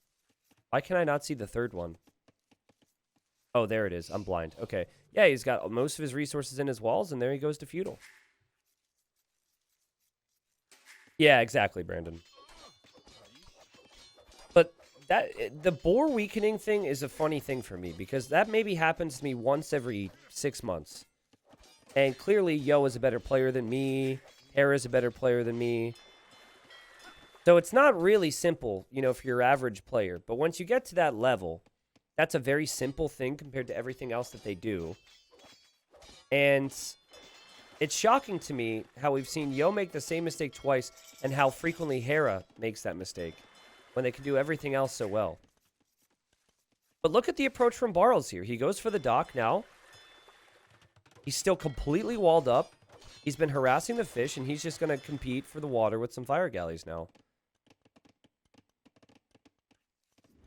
Why can I not see the third one? Oh, there it is. I'm blind. Okay. Yeah, he's got most of his resources in his walls, and there he goes to feudal. Yeah, exactly, Brandon. But the boar weakening thing is a funny thing for me, because that maybe happens to me once every 6 months. And clearly, Yo is a better player than me. Hera is a better player than me. So it's not really simple, you know, for your average player. But once you get to that level... That's a very simple thing compared to everything else that they do. And it's shocking to me how we've seen Yo make the same mistake twice and how frequently Hera makes that mistake when they can do everything else so well. But look at the approach from Barles here. He goes for the dock now. He's still completely walled up. He's been harassing the fish, and he's just going to compete for the water with some fire galleys now.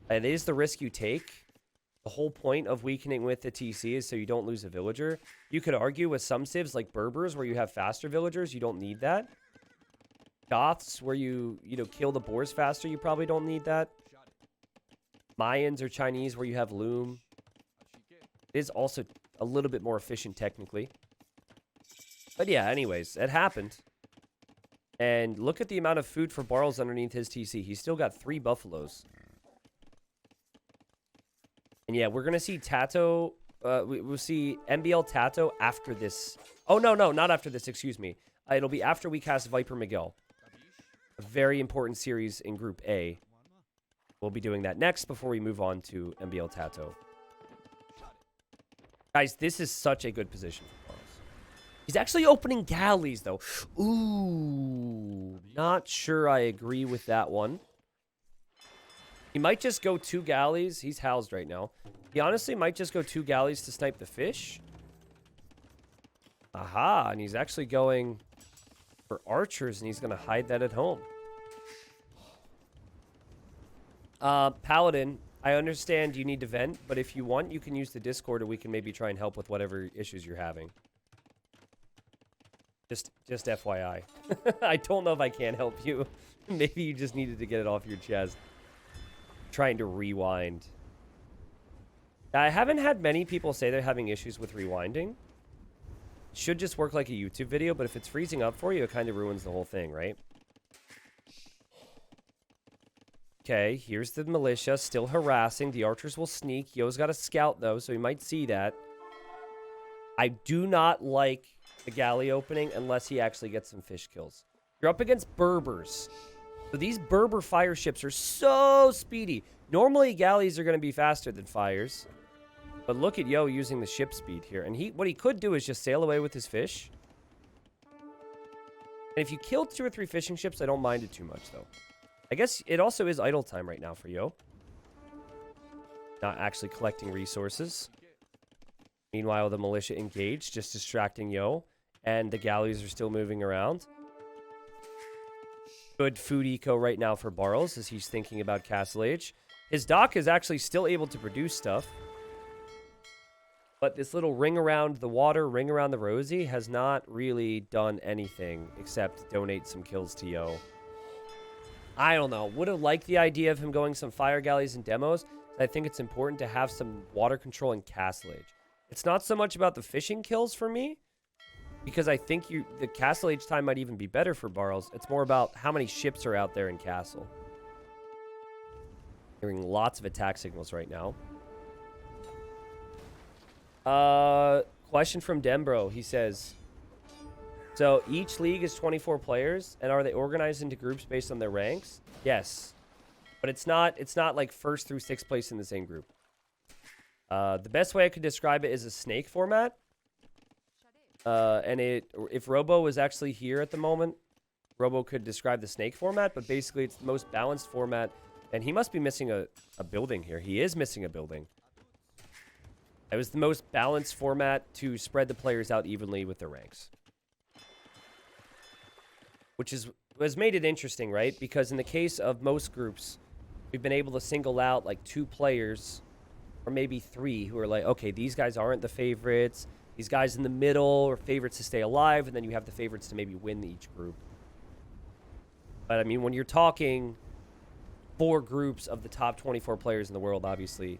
It is the risk you take. The whole point of weakening with the TC is so you don't lose a villager. You could argue with some civs like Berbers where you have faster villagers, you don't need that. Goths where you kill the boars faster, you probably don't need that. Mayans or Chinese where you have loom. It is also a little bit more efficient technically. But yeah, anyways, it happened. And look at the amount of food for Barles underneath his TC. He's still got 3 buffaloes. And yeah, we're going to see Tato, we'll see MBL Tato after this. Oh, no, not after this, excuse me. It'll be after we cast Viper Miguel. A very important series in Group A. We'll be doing that next before we move on to MBL Tato. Guys, this is such a good position for Barles. He's actually opening galleys, though. Ooh, not sure I agree with that one. He might just go 2 galleys. He's housed right now. He honestly might just go 2 galleys to snipe the fish. Aha, and he's actually going for archers, and he's going to hide that at home. Paladin, I understand you need to vent, but if you want, you can use the Discord, or we can maybe try and help with whatever issues you're having. Just FYI. I don't know if I can help you. Maybe you just needed to get it off your chest. Trying to rewind. I haven't had many people say they're having issues with rewinding. It should just work like a YouTube video, but if it's freezing up for you, it kind of ruins the whole thing, right? Okay, here's the militia still harassing. The archers will sneak. Yo's got a scout, though, so he might see that. I do not like the galley opening unless he actually gets some fish kills. You're up against Berbers. So these Berber fire ships are so speedy. Normally, galleys are going to be faster than fires. But look at Yo using the ship speed here. And what he could do is just sail away with his fish. And if you kill 2 or 3 fishing ships, I don't mind it too much, though. I guess it also is idle time right now for Yo. Not actually collecting resources. Meanwhile, the militia engaged, just distracting Yo. And the galleys are still moving around. Good food eco right now for Barles as he's thinking about Castle Age. His dock is actually still able to produce stuff. But this little ring around the water, ring around the Rosie has not really done anything except donate some kills to Yo. I don't know. Would have liked the idea of him going some fire galleys and demos. I think it's important to have some water control in Castle Age. It's not so much about the fishing kills for me, because I think the Castle Age time might even be better for Barles. It's more about how many ships are out there in Castle. Hearing lots of attack signals right now. Question from Dembro. He says, so each league is 24 players, and are they organized into groups based on their ranks? Yes. But it's not like first through sixth place in the same group. The best way I could describe it is a snake format. And if Robo was actually here at the moment, Robo could describe the snake format, but basically it's the most balanced format. And he must be missing a building here. He is missing a building. It was the most balanced format to spread the players out evenly with their ranks. Which has made it interesting, right? Because in the case of most groups, we've been able to single out like 2 players or maybe 3 who are like, okay, these guys aren't the favorites. These guys in the middle are favorites to stay alive, and then you have the favorites to maybe win each group. But, I mean, when you're talking 4 groups of the top 24 players in the world, obviously,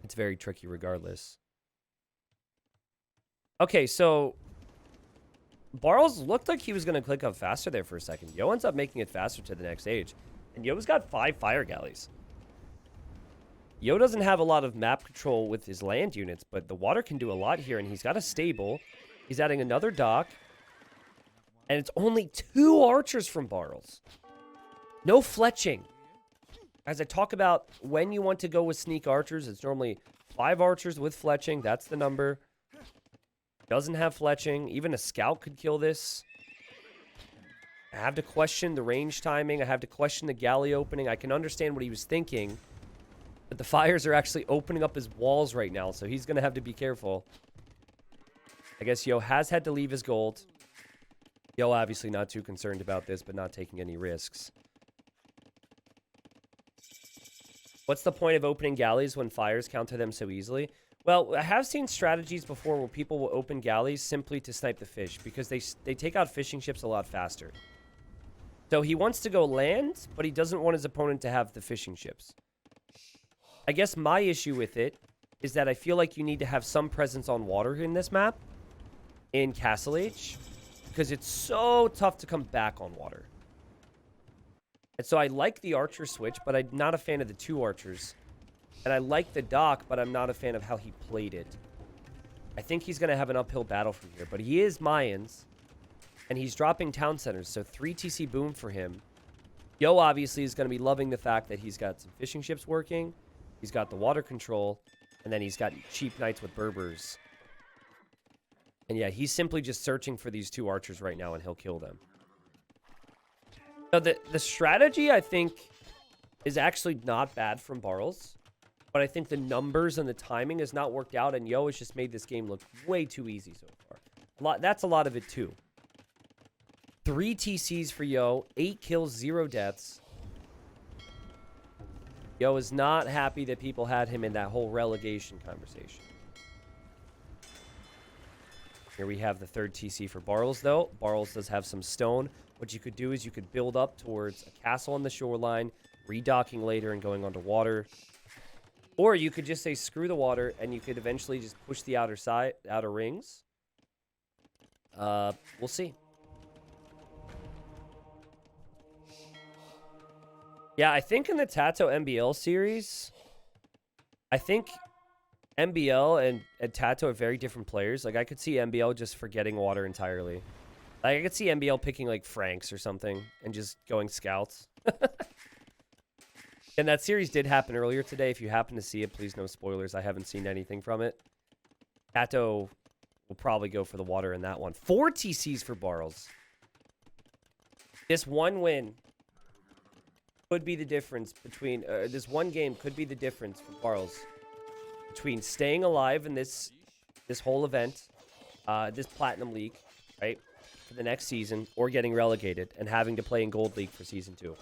it's very tricky regardless. Okay, so Barles looked like he was going to click up faster there for a second. Yo ends up making it faster to the next stage. And Yo's got 5 fire galleys. Yo doesn't have a lot of map control with his land units, but the water can do a lot here, and he's got a stable. He's adding another dock. And it's only 2 archers from Barles. No fletching. As I talk about when you want to go with sneak archers, it's normally 5 archers with fletching. That's the number. Doesn't have fletching. Even a scout could kill this. I have to question the range timing. I have to question the galley opening. I can understand what he was thinking. But the fires are actually opening up his walls right now, so he's going to have to be careful. I guess Yo has had to leave his gold. Yo obviously not too concerned about this, but not taking any risks. What's the point of opening galleys when fires counter them so easily? Well, I have seen strategies before where people will open galleys simply to snipe the fish, because they take out fishing ships a lot faster. So he wants to go land, but he doesn't want his opponent to have the fishing ships. I guess my issue with it is that I feel like you need to have some presence on water in this map, in Castle Age, because it's so tough to come back on water. And so I like the archer switch, but I'm not a fan of the 2 archers. And I like the dock, but I'm not a fan of how he played it. I think he's going to have an uphill battle from here, but he is Mayans, and he's dropping town centers, so 3 TC boom for him. Yo obviously is going to be loving the fact that he's got some fishing ships working. He's got the water control, and then he's got cheap knights with Berbers. And yeah, he's simply just searching for these 2 archers right now, and he'll kill them. So the strategy, I think, is actually not bad from Barles. But I think the numbers and the timing has not worked out, and Yo has just made this game look way too easy so far. That's a lot of it, too. 3 TCs for Yo, 8 kills, 0 deaths. Yo is not happy that people had him in that whole relegation conversation. Here we have the 3rd TC for Barles, though. Barles does have some stone. What you could do is you could build up towards a castle on the shoreline, redocking later and going onto water. Or you could just say screw the water, and you could eventually just push the outer rings. We'll see. Yeah, I think in the Tato MBL series, I think MBL and Tato are very different players. Like, I could see MBL just forgetting water entirely. Like, I could see MBL picking, like, Franks or something and just going scouts. And that series did happen earlier today. If you happen to see it, please no spoilers. I haven't seen anything from it. Tato will probably go for the water in that one. 4 TCs for Barles. This one win could be the difference between... this one game could be the difference for Barles between staying alive in this this whole event, this Platinum League, right, for the next season, or getting relegated and having to play in Gold League for Season 2.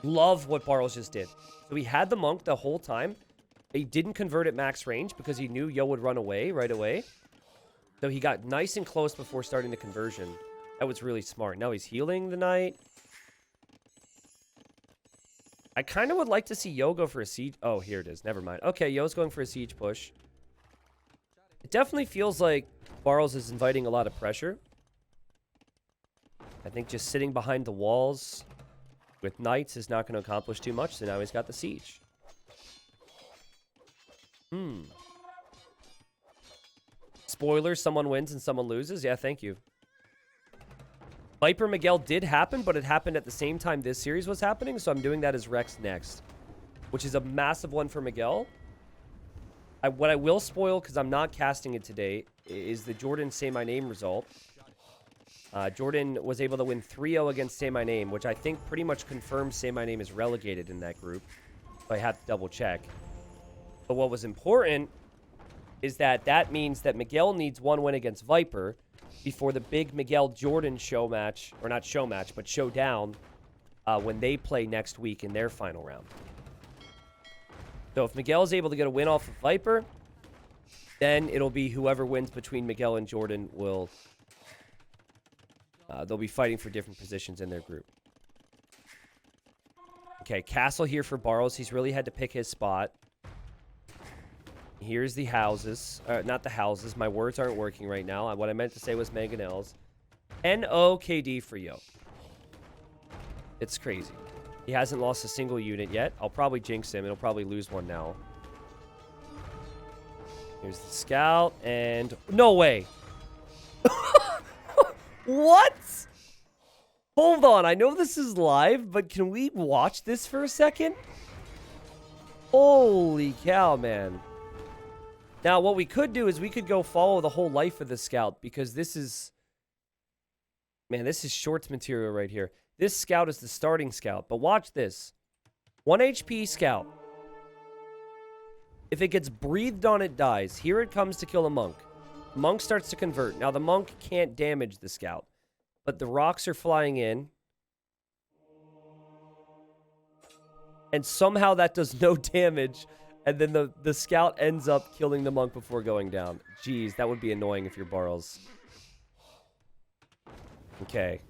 Love what Barles just did. So he had the Monk the whole time. He didn't convert at max range because he knew Yo would run away right away. So he got nice and close before starting the conversion. That was really smart. Now he's healing the Knight. I kind of would like to see Yo go for a siege. Oh, here it is. Never mind. Okay, Yo's going for a siege push. It definitely feels like Barles is inviting a lot of pressure. I think just sitting behind the walls with Knights is not going to accomplish too much, so now he's got the siege. Spoiler, someone wins and someone loses. Yeah, thank you. Viper Miguel did happen, but it happened at the same time this series was happening, so I'm doing that as Rex next, which is a massive one for Miguel. What I will spoil, because I'm not casting it today, is the Jordan Say My Name result. Jordan was able to win 3-0 against Say My Name, which I think pretty much confirms Say My Name is relegated in that group. So I have to double check. But what was important is that means that Miguel needs one win against Viper before the big Miguel-Jordan show match, or not show match, but showdown, when they play next week in their final round. So if Miguel is able to get a win off of Viper, then it'll be whoever wins between Miguel and Jordan will... they'll be fighting for different positions in their group. Okay, castle here for Barles. He's really had to pick his spot. Here's the houses. Not the houses. My words aren't working right now. What I meant to say was mangonels. NOKD for Yo. It's crazy. He hasn't lost a single unit yet. I'll probably jinx him. He'll probably lose one now. Here's the scout. And... no way! What? Hold on. I know this is live, but can we watch this for a second? Holy cow, man. Now, what we could do is we could go follow the whole life of the scout, because this is... man, this is shorts material right here. This scout is the starting scout, but watch this. 1 HP scout. If it gets breathed on, it dies. Here it comes to kill a monk. Monk starts to convert. Now, the monk can't damage the scout, but the rocks are flying in. And somehow that does no damage, and then the scout ends up killing the monk before going down. Jeez, that would be annoying if you're Barles. Okay.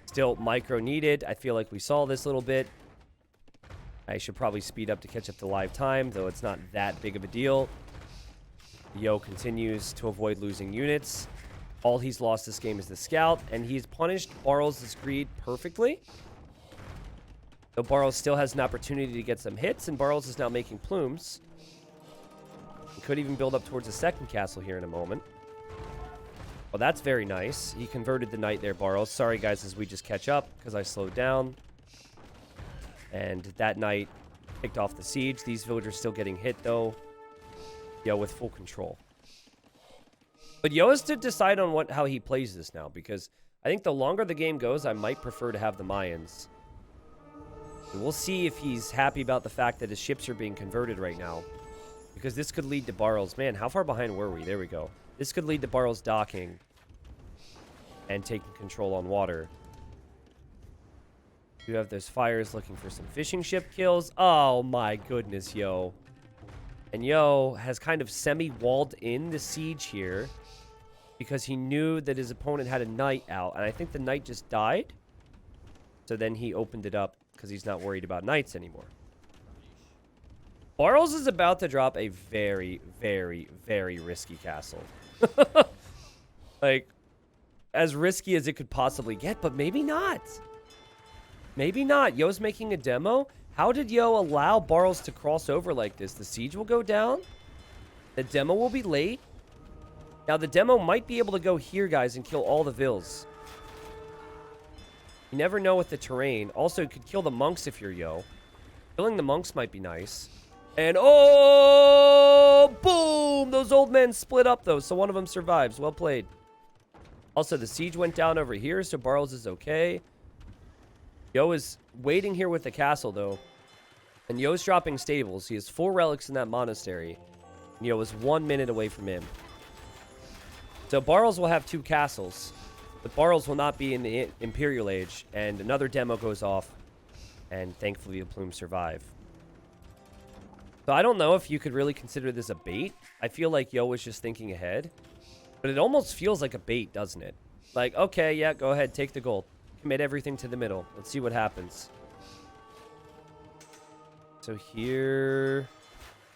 Still micro needed. I feel like we saw this a little bit. I should probably speed up to catch up to live time, though it's not that big of a deal. Yo continues to avoid losing units. All he's lost this game is the scout, and he's punished Barles' greed perfectly. Though Barles still has an opportunity to get some hits, and Barles is now making plumes. He could even build up towards a second castle here in a moment. Well, that's very nice. He converted the knight there, Barles. Sorry, guys, as we just catch up, because I slowed down. And that knight picked off the siege. These villagers still getting hit, though. Yo with full control. But Yo has to decide on how he plays this now, because I think the longer the game goes, I might prefer to have the Mayans. And we'll see if he's happy about the fact that his ships are being converted right now, because this could lead to Barles. Man, how far behind were we? There we go. This could lead to Barles docking and taking control on water. You have those fires looking for some fishing ship kills. Oh my goodness, Yo. And Yo has kind of semi-walled in the siege here because he knew that his opponent had a knight out. And I think the knight just died. So then he opened it up because he's not worried about knights anymore. Barles is about to drop a very, very, very risky castle. Like, as risky as it could possibly get, but maybe not. Maybe not. Yo's making a demo. How did Yo allow Barles to cross over like this? The siege will go down. The demo will be late. Now, the demo might be able to go here, guys, and kill all the vills. You never know with the terrain. Also, it could kill the monks if you're Yo. Killing the monks might be nice. And, oh, boom! Those old men split up, though, so one of them survives. Well played. Also, the siege went down over here, so Barles is okay. Yo is waiting here with the castle, though. And Yo's dropping stables. He has 4 relics in that monastery. Yo is 1 minute away from him. So Barles will have 2 castles. But Barles will not be in the Imperial Age. And another demo goes off. And thankfully the plumes survive. So I don't know if you could really consider this a bait. I feel like Yo was just thinking ahead. But it almost feels like a bait, doesn't it? Like, okay, yeah, go ahead, take the gold. Commit everything to the middle. Let's see what happens. So here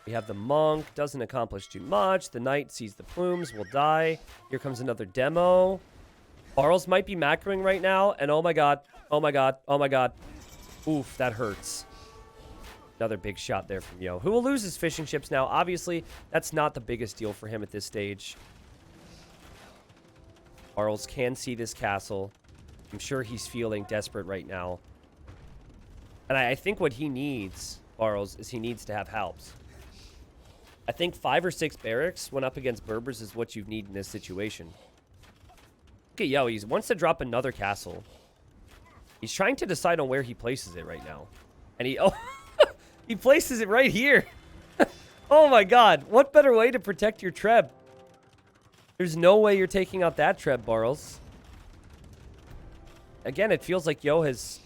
we have the monk. Doesn't accomplish too much. The knight sees the plumes, will die. Here comes another demo. Barles might be macroing right now. And oh my god. Oh my god. Oh my god. Oof, that hurts. Another big shot there from Yo, who will lose his fishing ships now. Obviously, that's not the biggest deal for him at this stage. Barles can see this castle. I'm sure he's feeling desperate right now. And I think what he needs, Barles, is he needs to have helps. I think 5 or 6 barracks when up against Berbers is what you need in this situation. Look at Yo, he wants to drop another castle. He's trying to decide on where he places it right now. And he, oh, he places it right here. Oh my god, what better way to protect your Treb? There's no way you're taking out that Treb, Barles. Again, it feels like Yo has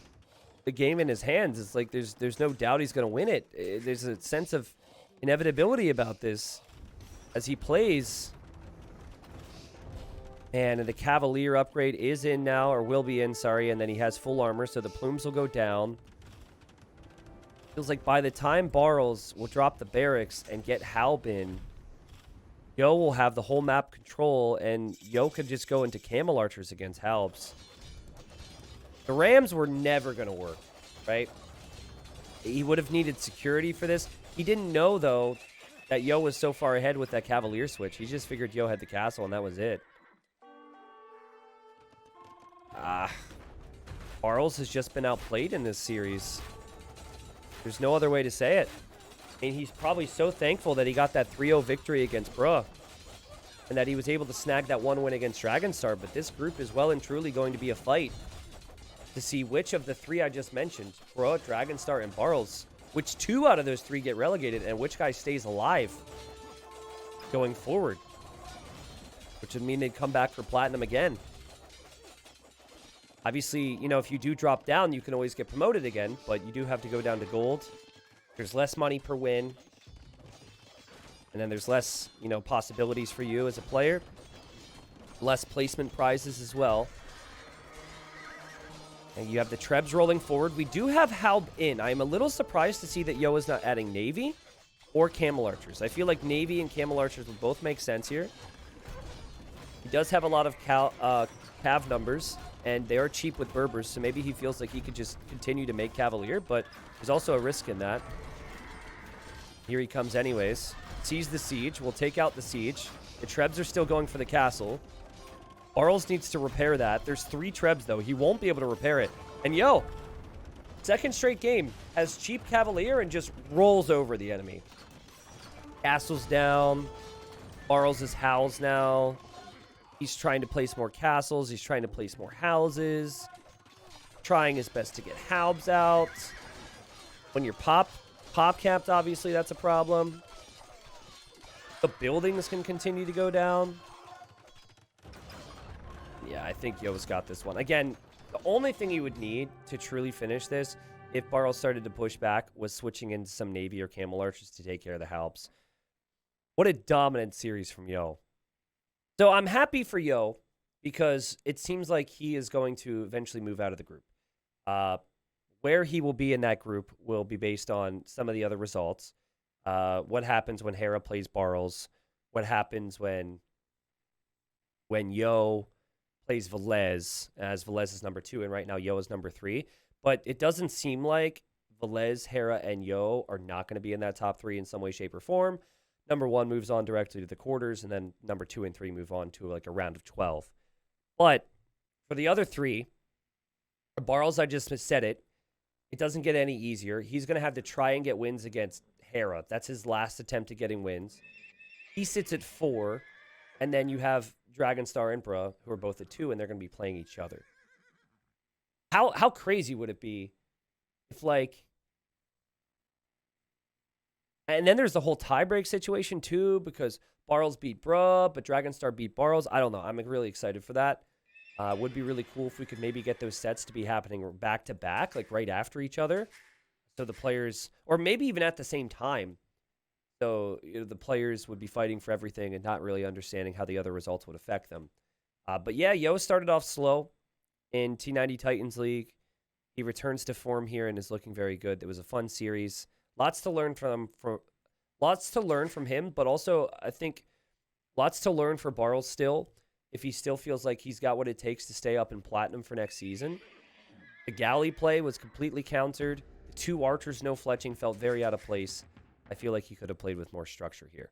the game in his hands. It's like there's no doubt he's going to win it. There's a sense of inevitability about this as he plays. And the Cavalier upgrade is in now, or will be in, sorry. And then he has full armor, so the plumes will go down. Feels like by the time Barles will drop the barracks and get Halb in, Yo will have the whole map control, and Yo could just go into Camel Archers against Halbs. The Rams were never going to work, right? He would have needed security for this. He didn't know, though, that Yo was so far ahead with that Cavalier switch. He just figured Yo had the castle, and that was it. Barles has just been outplayed in this series. There's no other way to say it. I mean, he's probably so thankful that he got that 3-0 victory against Bruh. And that he was able to snag that 1 win against Dragonstar. But this group is well and truly going to be a fight to see which of the 3 I just mentioned, Bruh, Dragonstar, and Barles, which 2 out of those 3 get relegated and which guy stays alive going forward. Which would mean they'd come back for Platinum again. Obviously, you know, if you do drop down, you can always get promoted again, but you do have to go down to gold. There's less money per win. And then there's less, you know, possibilities for you as a player. Less placement prizes as well. And you have the Trebs rolling forward. We do have Halb in. I am a little surprised to see that Yo is not adding Navy or Camel Archers. I feel like Navy and Camel Archers would both make sense here. He does have a lot of Cav numbers, and they are cheap with Berbers, so maybe he feels like he could just continue to make Cavalier, but there's also a risk in that. Here he comes anyways. Sees the siege. We'll take out the siege. The Trebs are still going for the castle. Barles needs to repair that. There's 3 Trebs, though. He won't be able to repair it. And Yo, second straight game, has cheap Cavalier and just rolls over the enemy. Castle's down. Barles is housed now. He's trying to place more castles. He's trying to place more houses. Trying his best to get Halbs out. When you're pop capped, obviously, that's a problem. The buildings can continue to go down. Yeah, I think Yo's got this one. Again, the only thing he would need to truly finish this, if Barles started to push back, was switching into some Navy or Camel Archers to take care of the Halbs. What a dominant series from Yo. So I'm happy for Yo because it seems like he is going to eventually move out of the group. Where he will be in that group will be based on some of the other results. What happens when Hera plays Barles? What happens when Yo plays Velez, as Velez is number 2, and right now Yo is number 3. But it doesn't seem like Velez, Hera, and Yo are not going to be in that top 3 in some way, shape, or form. Number 1 moves on directly to the quarters, and then number 2 and 3 move on to like a round of 12. But for the other 3, Barles, I just said it, it doesn't get any easier. He's going to have to try and get wins against Hera. That's his last attempt at getting wins. He sits at 4, and then you have Dragonstar and Bruh, who are both at 2, and they're going to be playing each other. How crazy would it be if, like, And then there's the whole tiebreak situation too, because Barles beat Bruh, but Dragonstar beat Barles. I don't know. I'm really excited for that. Would be really cool if we could maybe get those sets to be happening back to back, like right after each other. So the players, or maybe even at the same time. So the players would be fighting for everything and not really understanding how the other results would affect them. But yeah, Yo started off slow in T90 Titans League. He returns to form here and is looking very good. It was a fun series. Lots to learn from him, but also I think lots to learn for Barles still. If he still feels like he's got what it takes to stay up in Platinum for next season. The galley play was completely countered. The 2 archers, no fletching, felt very out of place. I feel like he could have played with more structure here.